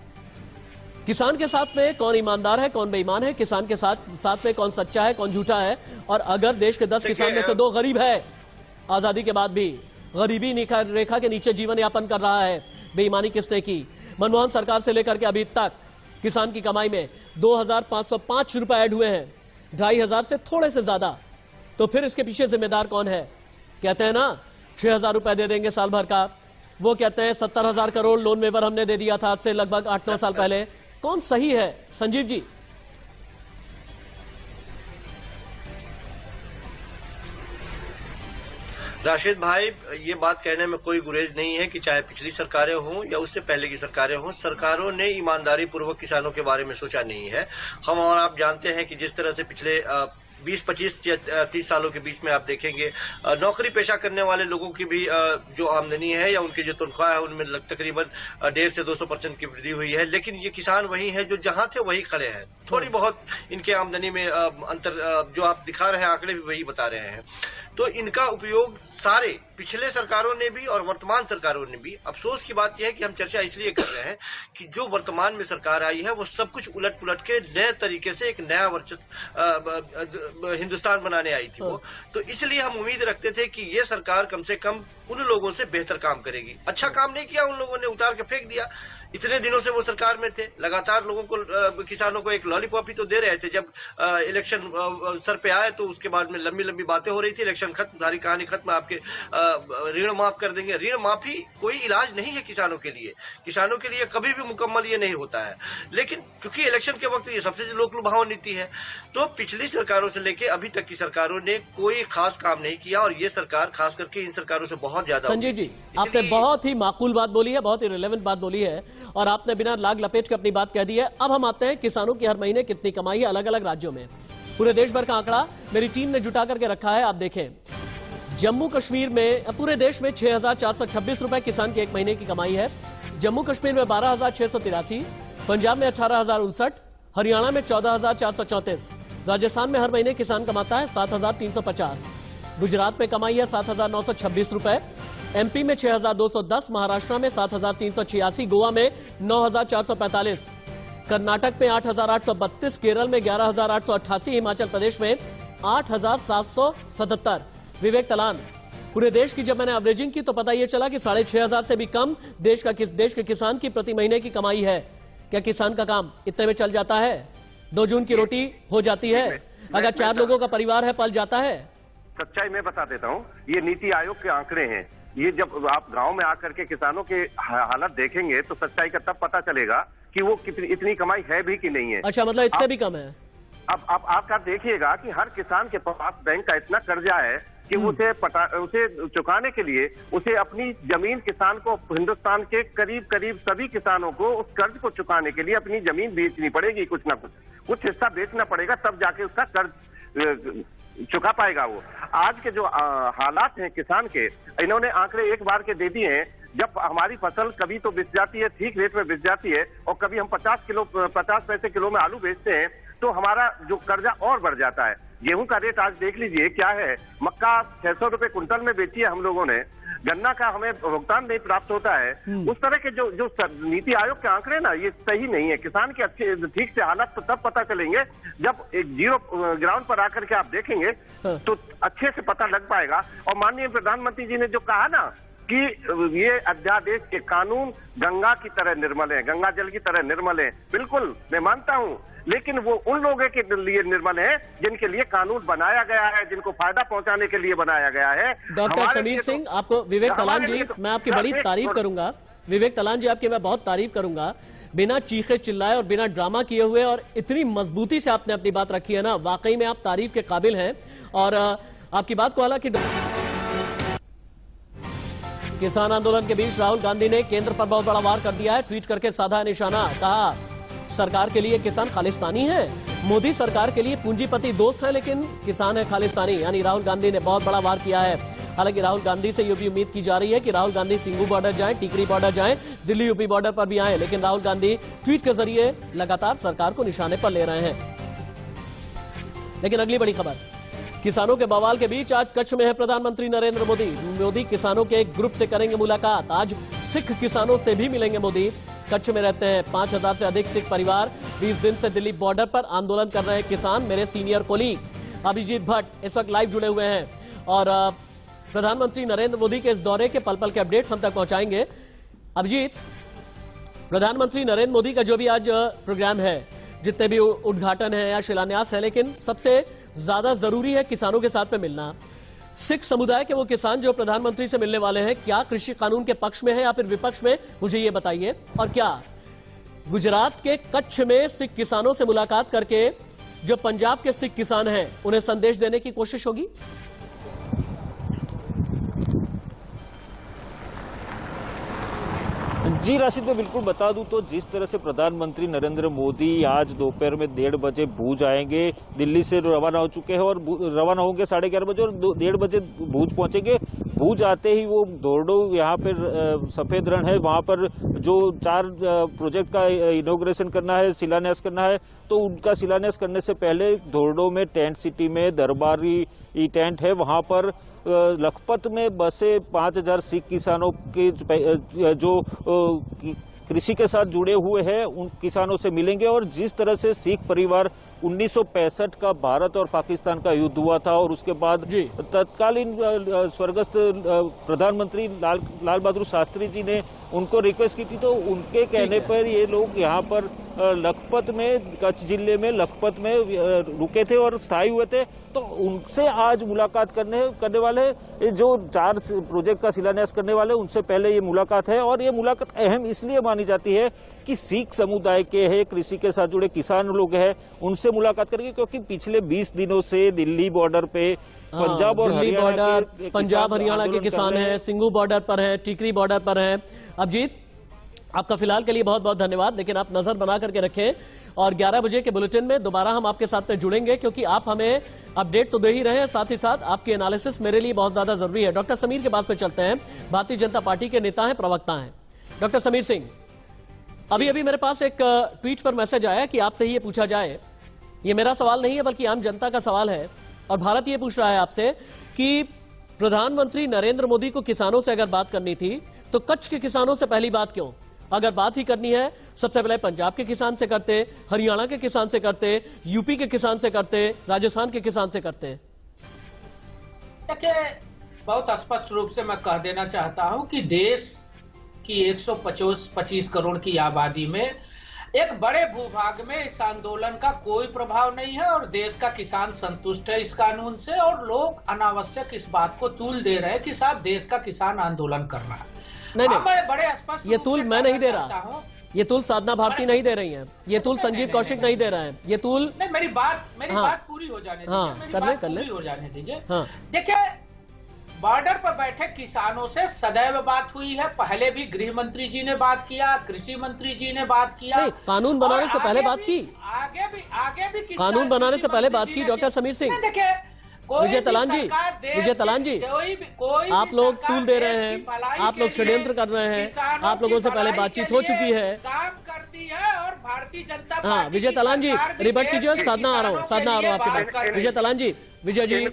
किसान के साथ में कौन ईमानदार है, कौन बेईमान है, किसान के साथ में कौन सच्चा है, कौन झूठा है, और अगर देश के 10 किसान में से 2 गरीब है, आजादी के बाद भी गरीबी रेखा के नीचे जीवन यापन कर रहा है, बेईमानी किसने की? मनमोहन सरकार से लेकर के अभी तक किसान की कमाई में 2,505 रुपए ऐड हुए हैं, 2,500 से थोड़े से ज्यादा। तो फिर इसके पीछे जिम्मेदार कौन है? कहते हैं ना 6,000 रुपए दे देंगे साल भर का, वो कहते हैं 70,000 करोड़ लोन वेवर हमने दे दिया था आज से लगभग 8-9 साल पहले। कौन सही है संजीव जी? राशिद भाई, ये बात कहने में कोई गुरेज नहीं है कि चाहे पिछली सरकारें हों या उससे पहले की सरकारें हों, सरकारों ने ईमानदारी पूर्वक किसानों के बारे में सोचा नहीं है। हम और आप जानते हैं कि जिस तरह से पिछले 20-25 या 30 सालों के बीच में आप देखेंगे नौकरी पेशा करने वाले लोगों की भी जो आमदनी है या उनकी जो तनख्वाह है उनमें तकरीबन 150 से 200% की वृद्धि हुई है। लेकिन ये किसान वही है जो जहां थे वही खड़े हैं। थोड़ी बहुत इनके आमदनी में अंतर जो आप दिखा रहे हैं आंकड़े भी वही बता रहे हैं। तो इनका उपयोग सारे पिछले सरकारों ने भी और वर्तमान सरकारों ने भी, अफसोस की बात यह है कि हम चर्चा इसलिए कर रहे हैं कि जो वर्तमान में सरकार आई है वो सब कुछ उलट पुलट के नए तरीके से एक नया हिंदुस्तान बनाने आई थी वो। तो इसलिए हम उम्मीद रखते थे कि ये सरकार कम से कम उन लोगों से बेहतर काम करेगी। अच्छा काम नहीं किया, उन लोगों ने उतार के फेंक दिया। इतने दिनों से वो सरकार में थे, लगातार लोगों को किसानों को एक लॉलीपॉप ही तो दे रहे थे। जब इलेक्शन सर पे आए तो उसके बाद में लंबी लंबी बातें हो रही थी, इलेक्शन खत्म, सारी कहानी खत्म, आपके ऋण माफ कर देंगे। ऋण माफी कोई इलाज नहीं है किसानों के लिए, किसानों के लिए कभी भी मुकम्मल ये नहीं होता है। लेकिन चूंकि इलेक्शन के वक्त ये सबसे लोक लुभावन नीति है, तो पिछली सरकारों से लेकर अभी तक की सरकारों ने कोई खास काम नहीं किया और ये सरकार खास करके इन सरकारों से बहुत ज्यादा। संजय जी, आपने बहुत ही माकूल बात बोली है, बहुत ही रिलेवेंट बात बोली है और आपने बिना लाग लपेट के अपनी बात कह दी है। अब हम आते हैं किसानों की हर महीने कितनी कमाई है अलग अलग राज्यों में। पूरे देश भर का आंकड़ा मेरी टीम ने जुटा करके रखा है, आप देखें। जम्मू कश्मीर में, पूरे देश में 6,426 रुपए किसान की एक महीने की कमाई है। जम्मू कश्मीर में 12,683, पंजाब में 18,059, हरियाणा में 14,434, राजस्थान में हर महीने किसान कमाता है 7,350, गुजरात में कमाई है 7,926 रुपए, एमपी में 6,210, महाराष्ट्र में 7,386, गोवा में 9,445, कर्नाटक में 8,832, केरल में 11,888, हिमाचल प्रदेश में 8,777। विवेक तलान, पूरे देश की जब मैंने एवरेजिंग की तो पता यह चला कि 6,500 से भी कम देश के किसान की प्रति महीने की कमाई है। क्या किसान का काम इतने में चल जाता है? 2 जून की रोटी हो जाती है? अगर 4 लोगों का परिवार है पल जाता है? सच्चाई मैं बता देता हूँ, ये नीति आयोग के आंकड़े हैं। ये जब आप गांव में आकर के किसानों के हालत देखेंगे तो सच्चाई का तब पता चलेगा कि वो कितनी इतनी कमाई है भी कि नहीं है। अच्छा, मतलब इससे भी कम है। अब आपका देखिएगा कि हर किसान के पास बैंक का इतना कर्जा है कि उसे चुकाने के लिए उसे अपनी जमीन, किसान को हिंदुस्तान के करीब करीब सभी किसानों को उस कर्ज को चुकाने के लिए अपनी जमीन बेचनी पड़ेगी, कुछ ना कुछ हिस्सा बेचना पड़ेगा, तब जाके उसका कर्ज चुका पाएगा वो। आज के जो हालात हैं किसान के, इन्होंने आंकड़े एक बार के दे दिए हैं। जब हमारी फसल कभी तो बिक जाती है, ठीक रेट में बिक जाती है, और कभी हम 50 पैसे किलो में आलू बेचते हैं तो हमारा जो कर्जा और बढ़ जाता है। गेहूं का रेट आज देख लीजिए क्या है, मक्का 600 रुपए कुंटल में बेची है हम लोगों ने, गन्ना का हमें भुगतान नहीं प्राप्त होता है। उस तरह के जो नीति आयोग के आंकड़े ना, ये सही नहीं है। किसान के अच्छे ठीक से हालात तो तब पता चलेंगे जब एक जीरो ग्राउंड पर आकर के आप देखेंगे तो अच्छे से पता लग पाएगा। और माननीय प्रधानमंत्री जी ने जो कहा ना कि ये अध्यादेश के कानून गंगा की तरह निर्मल है, गंगा जल की तरह निर्मल है, बिल्कुल मैं मानता हूँ, लेकिन वो उन लोगों के लिए निर्मल है जिनके लिए कानून बनाया गया है, जिनको फायदा पहुंचाने के लिए बनाया गया है। डॉक्टर समीर सिंह, आपको विवेक तलान जी, मैं आपकी बड़ी तारीफ करूंगा। विवेक तलान जी, आपकी मैं बहुत तारीफ करूंगा। बिना चीखे चिल्लाए और बिना ड्रामा किए हुए और इतनी मजबूती से आपने अपनी बात रखी है ना, वाकई में आप तारीफ के काबिल हैं। और आपकी बात को हालांकि किसान आंदोलन के बीच राहुल गांधी ने केंद्र पर बहुत बड़ा वार कर दिया है। ट्वीट करके साधा निशाना, कहा सरकार के लिए किसान खालिस्तानी है, मोदी सरकार के लिए पूंजीपति दोस्त है लेकिन किसान है खालिस्तानी। यानी राहुल गांधी ने बहुत बड़ा वार किया है। हालांकि राहुल गांधी से ये भी उम्मीद की जा रही है कि राहुल गांधी सिंगू बॉर्डर जाएं, टिकरी बॉर्डर जाएं, दिल्ली यूपी बॉर्डर पर भी आए, लेकिन राहुल गांधी ट्वीट के जरिए लगातार सरकार को निशाने पर ले रहे हैं। लेकिन अगली बड़ी खबर, किसानों के बवाल के बीच आज कच्छ में है प्रधानमंत्री नरेंद्र मोदी। मोदी किसानों के एक ग्रुप से करेंगे मुलाकात। आज सिख किसानों से भी मिलेंगे मोदी। कच्छ में रहते हैं 5000 से अधिक सिख परिवार। 20 दिन से दिल्ली बॉर्डर पर आंदोलन कर रहे हैं किसान। मेरे सीनियर कोलीग अभिजीत भट्ट इस वक्त लाइव जुड़े हुए हैं और प्रधानमंत्री नरेंद्र मोदी के इस दौरे के पल पल के अपडेट्स हम तक पहुंचाएंगे। अभिजीत, प्रधानमंत्री नरेंद्र मोदी का जो भी आज प्रोग्राम है, जितने भी उद्घाटन है या शिलान्यास है, लेकिन सबसे ज्यादा जरूरी है किसानों के साथ में मिलना। सिख समुदाय के वो किसान जो प्रधानमंत्री से मिलने वाले हैं, क्या कृषि कानून के पक्ष में है या फिर विपक्ष में, मुझे ये बताइए। और क्या गुजरात के कच्छ में सिख किसानों से मुलाकात करके जो पंजाब के सिख किसान हैं उन्हें संदेश देने की कोशिश होगी? जी राशिद, मैं बिल्कुल बता दूं तो जिस तरह से प्रधानमंत्री नरेंद्र मोदी आज दोपहर में 1:30 बजे भूज आएंगे, दिल्ली से रवाना हो चुके हैं और रवाना होंगे 11:30 बजे और 1:30 बजे भूज पहुंचेंगे। भूज आते ही वो धोरडो, यहाँ पर सफेद रण है, वहां पर जो 4 प्रोजेक्ट का इनॉग्रेशन करना है, शिलान्यास करना है, तो उनका शिलान्यास करने से पहले धोरडो में टेंट सिटी में दरबारी टेंट है, वहां पर लखपत में बसे 5000 सिख किसानों के जो कृषि के साथ जुड़े हुए हैं उन किसानों से मिलेंगे। और जिस तरह से सिख परिवार 1965 का भारत और पाकिस्तान का युद्ध हुआ था और उसके बाद तत्कालीन स्वर्गस्थ प्रधानमंत्री लाल बहादुर शास्त्री जी ने उनको रिक्वेस्ट की थी, तो उनके कहने पर ये लोग यहाँ पर लखपत में, कच्छ जिले में लखपत में रुके थे और स्थायी हुए थे। तो उनसे आज मुलाकात करने वाले, जो 4 प्रोजेक्ट का शिलान्यास करने वाले, उनसे पहले ये मुलाकात है। और ये मुलाकात अहम इसलिए मानी जाती है कि सिख समुदाय के हैं, कृषि के साथ जुड़े किसान लोग हैं, उनसे मुलाकात करेंगे, क्योंकि पिछले 20 दिनों से दिल्ली बॉर्डर पे पंजाब और दिल्ली बॉर्डर, पंजाब हरियाणा के किसान हैं, सिंगू बॉर्डर पर है, टिकरी बॉर्डर पर है। अभिजीत, आपका फिलहाल के लिए बहुत बहुत धन्यवाद, लेकिन आप नजर बना करके रखें और 11 बजे के बुलेटिन में दोबारा हम आपके साथ में जुड़ेंगे, क्योंकि आप हमें अपडेट तो दे ही रहे हैं, साथ ही साथ आपकी एनालिसिस मेरे लिए बहुत ज्यादा जरूरी है। डॉक्टर समीर के पास पे चलते हैं, भारतीय जनता पार्टी के नेता हैं, प्रवक्ता हैं। डॉक्टर समीर सिंह, अभी मेरे पास एक ट्वीट पर मैसेज आया कि आपसे ही ये पूछा जाए, ये मेरा सवाल नहीं है बल्कि आम जनता का सवाल है, और भारत ये पूछ रहा है आपसे कि प्रधानमंत्री नरेंद्र मोदी को किसानों से अगर बात करनी थी तो कच्छ के किसानों से पहली बात क्यों? अगर बात ही करनी है सबसे पहले पंजाब के किसान से करते, हरियाणा के किसान से करते, यूपी के किसान से करते, राजस्थान के किसान से करते। बहुत स्पष्ट रूप से मैं कह देना चाहता हूं कि देश की 125 करोड़ की आबादी में एक बड़े भूभाग में इस आंदोलन का कोई प्रभाव नहीं है और देश का किसान संतुष्ट है इस कानून से, और लोग अनावश्यक इस बात को तूल दे रहे हैं कि साहब देश का किसान आंदोलन कर रहा है। नहीं, मैं बड़े स्पष्ट ये तूल मैं नहीं दे रहा, ये तूल साधना भारती नहीं दे रही है, ये तूल संजीव कौशिक नहीं दे रहा है, ये तूल नहीं, मेरी बात पूरी हो जाने दीजिए। हाँ, कर ले हो जाने दीजिए। हाँ। देखिए, बॉर्डर पर बैठे किसानों से सदैव बात हुई है, पहले भी गृह मंत्री जी ने बात किया, कृषि मंत्री जी ने बात किया। नहीं, कानून बनाने से पहले बात की, आगे भी कानून बनाने से पहले बात की डॉक्टर समीर सिंह। देखिए, विजय तलान जी, आप लोग तूल दे रहे हैं, आप लोग षड्यंत्र कर रहे हैं, आप लोगों से पहले बातचीत हो चुकी है। काम करती है और भारतीय जनता पार्टी हाँ, विजय तलान जी रिबट कीजिए, साधना आ रहा हूँ आपके पास। विजय तलान जी, विजय जी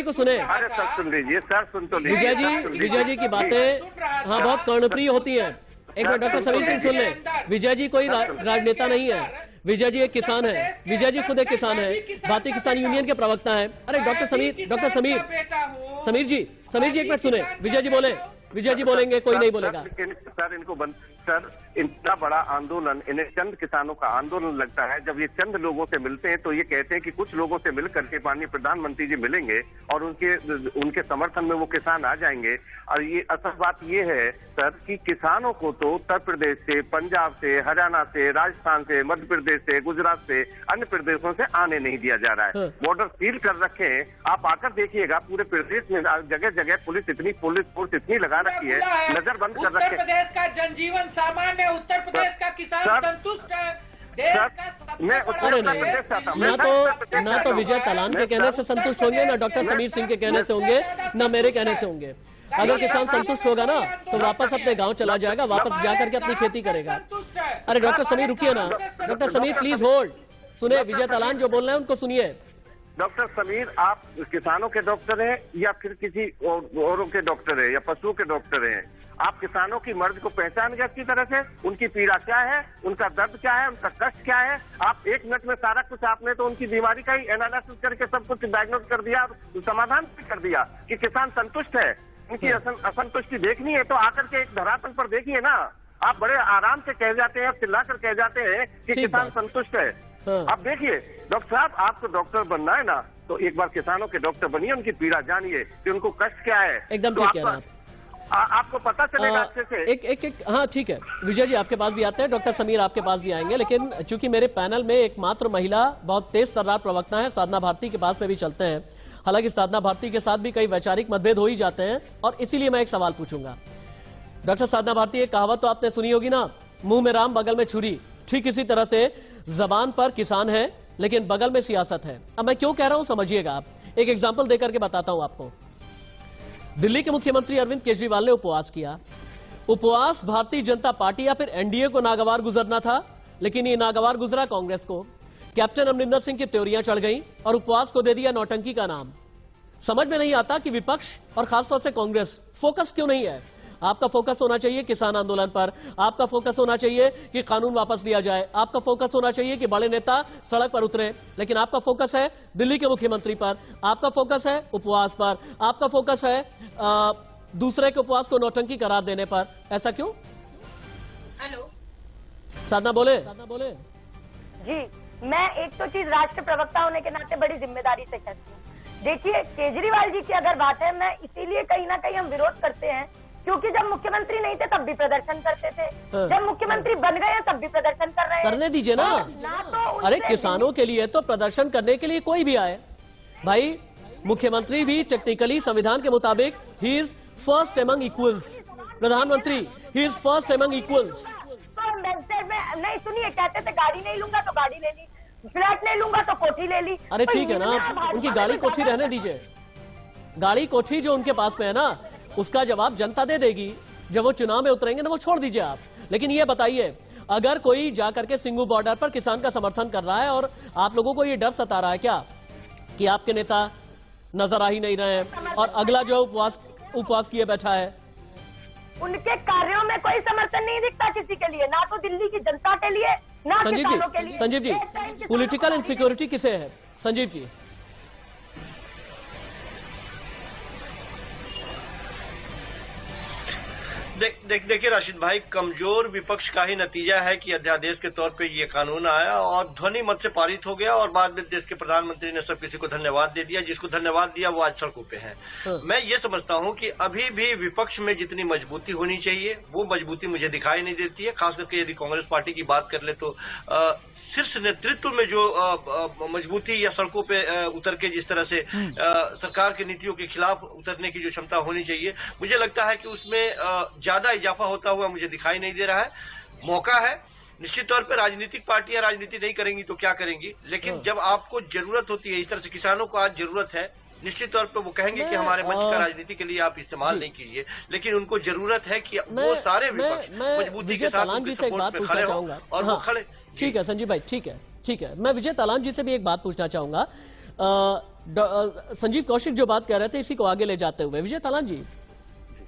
को सुने। अरे सर सुन लीजिए, सर सुन तो लीजिए। विजय जी की बातें हाँ बहुत कर्णप्रिय होती हैं। एक मिनट डॉक्टर समीर सिंह सुन ले। विजय जी कोई राजनेता नहीं है, विजय जी एक किसान है, विजय जी खुद एक किसान है, भारतीय किसान यूनियन के प्रवक्ता है। अरे डॉक्टर समीर जी एक मिनट सुने, विजय जी बोलेंगे, कोई नहीं बोलेगा। सर इनको सर इतना बड़ा आंदोलन इन्हें चंद किसानों का आंदोलन लगता है। जब ये चंद लोगों से मिलते हैं तो ये कहते हैं कि कुछ लोगों से मिलकर के माननीय प्रधानमंत्री जी मिलेंगे और उनके समर्थन में वो किसान आ जाएंगे। और ये असल बात ये है सर कि किसानों को तो उत्तर प्रदेश से, पंजाब से, हरियाणा से, राजस्थान से, मध्य प्रदेश से, गुजरात से, अन्य प्रदेशों से आने नहीं दिया जा रहा है। बॉर्डर सील कर रखे हैं। आप आकर देखिएगा पूरे प्रदेश में जगह जगह पुलिस फोर्स इतनी लगा रखी है, नजर बंद कर रखे। उत्तर प्रदेश का जनजीवन सामान्य, उत्तर प्रदेश का किसान संतुष्ट है। देश का सबसे बड़ा ना तो विजय तलान के कहने से संतुष्ट होंगे, ना डॉक्टर समीर सिंह के कहने से होंगे, ना मेरे कहने से होंगे। अगर किसान संतुष्ट होगा ना तो वापस अपने गांव चला जाएगा, वापस जाकर के अपनी खेती करेगा। अरे डॉक्टर समीर रुकिए ना, डॉक्टर समीर प्लीज होल्ड, सुने विजय तलान जो बोल रहे हैं उनको सुनिए। डॉक्टर समीर, आप किसानों के डॉक्टर हैं या फिर किसी औरों के डॉक्टर हैं या पशुओं के डॉक्टर हैं? आप किसानों की मर्ज को पहचान गए अच्छी तरह से, उनकी पीड़ा क्या है, उनका दर्द क्या है, उनका कष्ट क्या है। आप एक मिनट में सारा कुछ आपने तो उनकी बीमारी का ही एनालिसिस करके सब कुछ डायग्नोज कर दिया, समाधान भी कर दिया कि किसान संतुष्ट है। उनकी असंतुष्टि देखनी है तो आकर के एक धरातल पर देखिए ना। आप बड़े आराम से कह जाते हैं, चिल्ला कर कह जाते हैं कि किसान संतुष्ट है। अब देखिए डॉक्टर साहब, आपको डॉक्टर बनना है ना तो एक बार किसानों के डॉक्टर बनिए, उनकी पीड़ा जानिए कि उनको कष्ट क्या है। एकदम ठीक है आपको पता चलेगा अच्छे से। एक हाँ ठीक है, विजय जी आपके पास भी आते हैं, डॉक्टर समीर आपके पास भी आएंगे, लेकिन चूंकि मेरे पैनल में एकमात्र महिला बहुत तेज तर्रार प्रवक्ता है, साधना भारती के पास में भी चलते हैं। हालांकि साधना भारती के साथ भी कई वैचारिक मतभेद हो ही जाते हैं और इसीलिए मैं एक सवाल पूछूंगा। डॉक्टर साधना भारती, एक कहावत तो आपने सुनी होगी ना, मुंह में राम बगल में छुरी। ठीक इसी तरह से जबान पर किसान है लेकिन बगल में सियासत है। अब मैं क्यों कह रहा हूं समझिएगा आप, एक एग्जाम्पल देकर के बताता हूं आपको। दिल्ली के मुख्यमंत्री अरविंद केजरीवाल ने उपवास किया। उपवास भारतीय जनता पार्टी या फिर एनडीए को नागवार गुजरना था, लेकिन ये नागवार गुजरा कांग्रेस को। कैप्टन अमरिंदर सिंह की त्योरियां चढ़ गईं और उपवास को दे दिया नौटंकी का नाम। समझ में नहीं आता कि विपक्ष और खासतौर से कांग्रेस फोकस क्यों नहीं है। आपका फोकस होना चाहिए किसान आंदोलन पर, आपका फोकस होना चाहिए कि कानून वापस लिया जाए, आपका फोकस होना चाहिए कि बड़े नेता सड़क पर उतरे, लेकिन आपका फोकस है दिल्ली के मुख्यमंत्री पर, आपका फोकस है उपवास पर, आपका फोकस है दूसरे के उपवास को नौटंकी करार देने पर। ऐसा क्यों? हेलो साधना बोले। जी, मैं एक तो चीज राष्ट्र प्रवक्ता होने के नाते बड़ी जिम्मेदारी से कहती हूँ। देखिए, केजरीवाल जी की अगर बात है, मैं इसीलिए कहीं ना कहीं हम विरोध करते हैं क्योंकि जब मुख्यमंत्री नहीं थे तब भी प्रदर्शन करते थे, जब मुख्यमंत्री बन गए तब भी प्रदर्शन कर रहे हैं। करने दीजिए ना तो अरे किसानों के लिए तो प्रदर्शन करने के लिए कोई भी आए भाई। मुख्यमंत्री भी टेक्निकली संविधान के मुताबिक he is first among equals, प्रधानमंत्री he is first among equals. नहीं सुनिए, कहते थे गाड़ी नहीं लूंगा तो गाड़ी ले ली, फ्लैट नहीं लूंगा तो कोठी ले ली। अरे ठीक है ना, उनकी गाड़ी कोठी रहने दीजिए। गाड़ी कोठी जो उनके पास में है ना, उसका जवाब जनता दे देगी जब वो चुनाव में उतरेंगे ना, वो छोड़ दीजिए आप। लेकिन ये बताइए, अगर कोई जाकर के सिंगू बॉर्डर पर किसान का समर्थन कर रहा है और आप लोगों को ये डर सता रहा है क्या कि आपके नेता नजर आ ही नहीं रहे हैं और अगला जो उपवास किए बैठा है, उनके कार्यों में कोई समर्थन नहीं दिखता किसी के लिए, ना तो दिल्ली की जनता के लिए, ना किसानों के लिए। संजीव जी, पॉलिटिकल इनसिक्योरिटी किसे है? संजीव जी, देखिए राशिद भाई, कमजोर विपक्ष का ही नतीजा है कि अध्यादेश के तौर पे ये कानून आया और ध्वनि मत से पारित हो गया और बाद में देश के प्रधानमंत्री ने सब किसी को धन्यवाद दे दिया। जिसको धन्यवाद दिया वो आज सड़कों पे है। मैं ये समझता हूँ कि अभी भी विपक्ष में जितनी मजबूती होनी चाहिए वो मजबूती मुझे दिखाई नहीं देती है। खास करके यदि कांग्रेस पार्टी की बात कर ले तो शीर्ष नेतृत्व में जो मजबूती या सड़कों पे उतर के जिस तरह से सरकार की नीतियों के खिलाफ उतरने की जो क्षमता होनी चाहिए, मुझे लगता है कि उसमें ज्यादा इजाफा होता हुआ मुझे दिखाई नहीं दे रहा है। मौका है, निश्चित तौर पर राजनीतिक पार्टियां राजनीति नहीं करेंगी तो क्या करेंगी, लेकिन जब आपको जरूरत होती है, इस तरह से किसानों को आज जरूरत है, निश्चित तौर पर वो कहेंगे कि हमारे मंच का राजनीति के लिए आप इस्तेमाल नहीं कीजिए, लेकिन उनको जरूरत है कि वो सारे विपक्ष मजबूती के साथ उनके सपोर्ट पे खड़े हों और वो खड़े। ठीक है संजीव भाई, ठीक है। मैं विजय तालान जी से भी एक बात पूछना चाहूंगा। संजीव कौशिक जो बात कह रहे थे इसी को आगे ले जाते हुए, विजय तालान जी,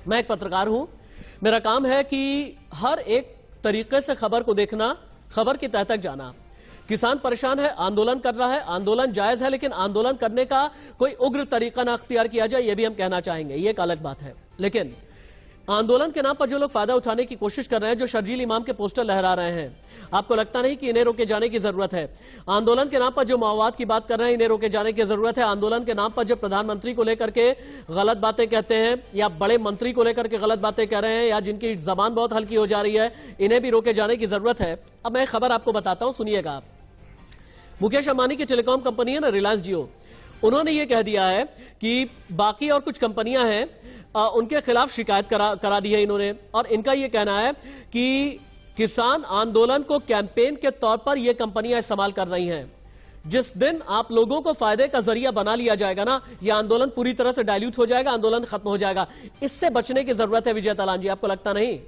मैं एक पत्रकार हूं, मेरा काम है कि हर एक तरीके से खबर को देखना, खबर की तह तक जाना। किसान परेशान है, आंदोलन कर रहा है, आंदोलन जायज है, लेकिन आंदोलन करने का कोई उग्र तरीका ना अख्तियार किया जाए, यह भी हम कहना चाहेंगे, ये एक अलग बात है। लेकिन आंदोलन के नाम पर जो लोग फायदा उठाने की कोशिश कर रहे हैं, जो शर्जील इमाम के पोस्टर लहरा रहे हैं, आपको लगता नहीं कि इन्हें रोके जाने की जरूरत है? आंदोलन के नाम पर जो माओवाद की बात कर रहे हैं, इन्हें रोके जाने की जरूरत है? आंदोलन के नाम पर जब प्रधानमंत्री को लेकर के गलत बातें कहते हैं या बड़े मंत्री को लेकर के गलत बातें कह रहे हैं या जिनकी जबान बहुत हल्की हो जा रही है, इन्हें भी रोके जाने की जरूरत है? अब मैं खबर आपको बताता हूं, सुनिएगा आप। मुकेश अंबानी की टेलीकॉम कंपनी है ना रिलायंस जियो, उन्होंने ये कह दिया है कि बाकी और कुछ कंपनियां हैं उनके खिलाफ शिकायत करा दी है इन्होंने, और इनका यह कहना है कि किसान आंदोलन को कैंपेन के तौर पर यह कंपनियां इस्तेमाल कर रही हैं। जिस दिन आप लोगों को फायदे का जरिया बना लिया जाएगा ना, यह आंदोलन पूरी तरह से डाइल्यूट हो जाएगा, आंदोलन खत्म हो जाएगा। इससे बचने की जरूरत है विजय तालान जी, आपको लगता नहीं?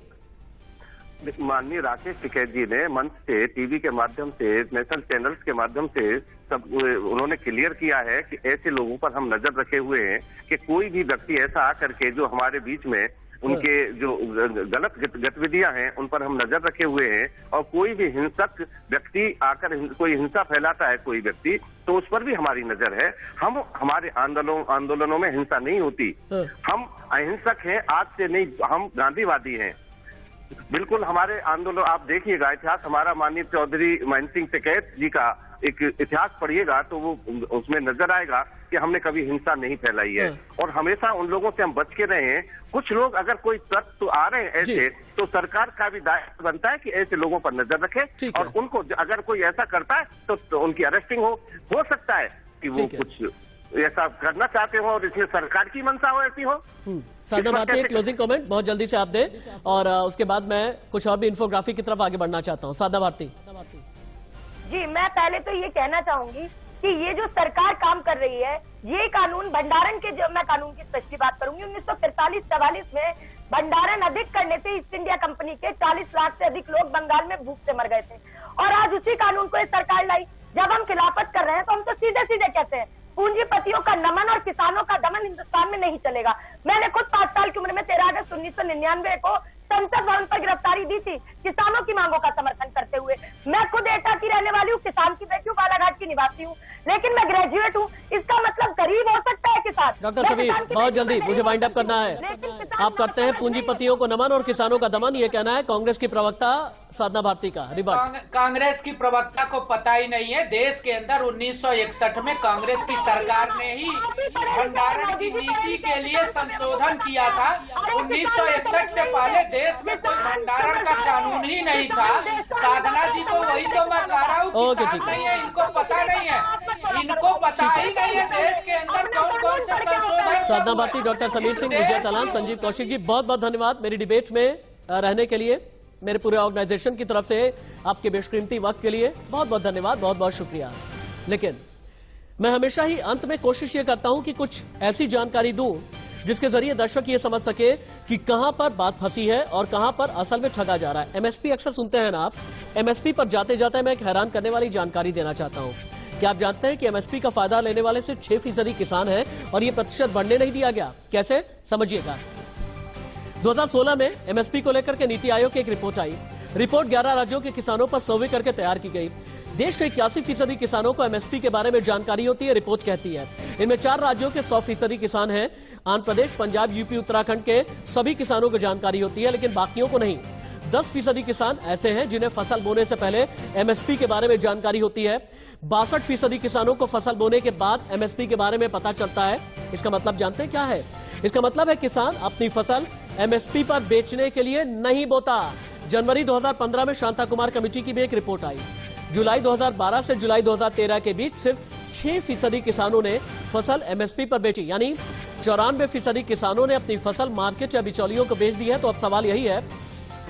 माननीय राकेश टिकैत जी ने मंच से, टीवी के माध्यम से, नेशनल चैनल्स के माध्यम से सब उन्होंने क्लियर किया है कि ऐसे लोगों पर हम नजर रखे हुए हैं कि कोई भी व्यक्ति ऐसा आकर के जो हमारे बीच में उनके जो गलत गतिविधियां हैं उन पर हम नजर रखे हुए हैं, और कोई भी हिंसक व्यक्ति आकर कोई हिंसा फैलाता है कोई व्यक्ति, तो उस पर भी हमारी नजर है। हम हमारे आंदोलनों में हिंसा नहीं होती, हम अहिंसक हैं, आज से नहीं, हम गांधीवादी हैं। बिल्कुल हमारे आंदोलन आप देखिएगा, इतिहास हमारा माननीय चौधरी महेंद्र सिंह टिकैत जी का एक इतिहास पढ़िएगा तो वो उसमें नजर आएगा कि हमने कभी हिंसा नहीं फैलाई है, और हमेशा उन लोगों से हम बच के रहे हैं। कुछ लोग अगर कोई तत्व आ रहे हैं ऐसे, तो सरकार का भी दायित्व बनता है कि ऐसे लोगों पर नजर रखे, और उनको अगर कोई ऐसा करता है तो उनकी अरेस्टिंग हो सकता है कि वो कुछ ऐसा करना चाहते हो और इसमें सरकार की मंशा हो, ऐसी हो। साधना भारती, क्लोजिंग कमेंट बहुत जल्दी से आप दें, और उसके बाद मैं कुछ और भी इंफोग्राफी की तरफ आगे बढ़ना चाहता हूँ। साधना भारती जी, मैं पहले तो ये कहना चाहूंगी कि ये जो सरकार काम कर रही है, ये कानून भंडारण के, जब मैं कानून की स्पष्ट बात करूंगी, 1943-44 में भंडारण अधिक करने से ईस्ट इंडिया कंपनी के 40 लाख से अधिक लोग बंगाल में भूख से मर गए थे, और आज उसी कानून को सरकार लाई। जब हम खिलाफत कर रहे हैं तो हम तो सीधे सीधे कहते हैं पूंजीपतियों का नमन और किसानों का दमन हिंदुस्तान में नहीं चलेगा। मैंने खुद 5 साल की उम्र में 13 अगस्त 1999 को संसद भवन पर गिरफ्तारी दी थी, किसानों की मांगों का समर्थन करते हुए। मैं खुद एटा की रहने वाली हूँ, किसान की बेटी हूँ, बालाघाट की निवासी हूँ, लेकिन मैं ग्रेजुएट हूँ। इसका मतलब गरीब हो सकता है किसान। डॉक्टर समीर, बहुत जल्दी मुझे वाइंड अप करना है। आप करते हैं पूंजीपतियों को नमन और किसानों का दमन, ये कहना है कांग्रेस की प्रवक्ता साधना भारती का। कांग्रेस की प्रवक्ता को पता ही नहीं है, देश के अंदर 1961 में कांग्रेस की सरकार ने ही भंडारण की नीति के लिए संशोधन किया था। 1961 से पहले देश में कोई भंडारण का कानून ही नहीं था। साधना जी को वही तो मैं कह रहा हूँ, नहीं है, इनको पता नहीं है, इनको पता ही नहीं है देश के अंदर कौन कौन से संशोधन। साधना भारती, डॉक्टर समीर सिंह, विजय तालान, संजीव कौशिक जी, बहुत बहुत धन्यवाद मेरी डिबेट में रहने के लिए, मेरे पूरे ऑर्गेनाइजेशन की तरफ से आपके बेशकीमती वक्त के लिए बहुत बहुत धन्यवाद, बहुत बहुत शुक्रिया। लेकिन मैं हमेशा ही अंत में कोशिश ये करता हूं कि कुछ ऐसी जानकारी दूं जिसके जरिए दर्शक ये समझ सके कि कहां पर बात फंसी है और कहां पर असल में ठगा जा रहा है। एमएसपी अक्सर सुनते हैं ना आप, एमएसपी पर जाते जाते मैं एक हैरान करने वाली जानकारी देना चाहता हूं। क्या आप जानते हैं कि एमएसपी का फायदा लेने वाले सिर्फ 6% किसान हैं और ये प्रतिशत बढ़ने नहीं दिया गया? कैसे, समझिएगा। 2016 में एमएसपी को लेकर के नीति आयोग की एक रिपोर्ट आई। रिपोर्ट 11 राज्यों के किसानों पर सर्वे करके तैयार की गई। देश के 81% किसानों को एमएसपी के बारे में जानकारी होती है, रिपोर्ट कहती है। इनमें 4 राज्यों के 100% किसान हैं। आंध्र प्रदेश, पंजाब, यूपी, उत्तराखंड के सभी किसानों को जानकारी होती है, लेकिन बाकियों को नहीं। 10% किसान ऐसे हैं जिन्हें फसल बोने से पहले एमएसपी के बारे में जानकारी होती है। 62% किसानों को फसल बोने के बाद एमएसपी के बारे में पता चलता है। इसका मतलब जानते हैं क्या है? इसका मतलब है किसान अपनी फसल एमएसपी पर बेचने के लिए नहीं बोता। जनवरी 2015 में शांता कुमार कमेटी की भी एक रिपोर्ट आई। जुलाई 2012 से जुलाई 2013 के बीच सिर्फ 6% किसानों ने फसल एमएसपी पर बेची, यानी 94% किसानों ने अपनी फसल मार्केट या बिचौलियों को बेच दी है। तो अब सवाल यही है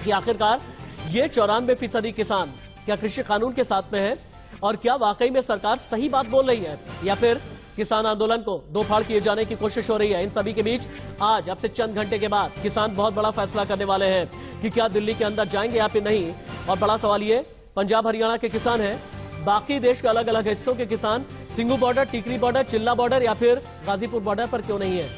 कि आखिरकार ये 94% किसान क्या कृषि कानून के साथ में है, और क्या वाकई में सरकार सही बात बोल रही है, या फिर किसान आंदोलन को दो फाड़ किए जाने की कोशिश हो रही है? इन सभी के बीच आज अब से चंद घंटे के बाद किसान बहुत बड़ा फैसला करने वाले हैं कि क्या दिल्ली के अंदर जाएंगे या फिर नहीं। और बड़ा सवाल ये, पंजाब हरियाणा के किसान हैं, बाकी देश के अलग अलग हिस्सों के किसान सिंघू बॉर्डर, टिकरी बॉर्डर, चिल्ला बॉर्डर या फिर गाजीपुर बॉर्डर पर क्यों नहीं है?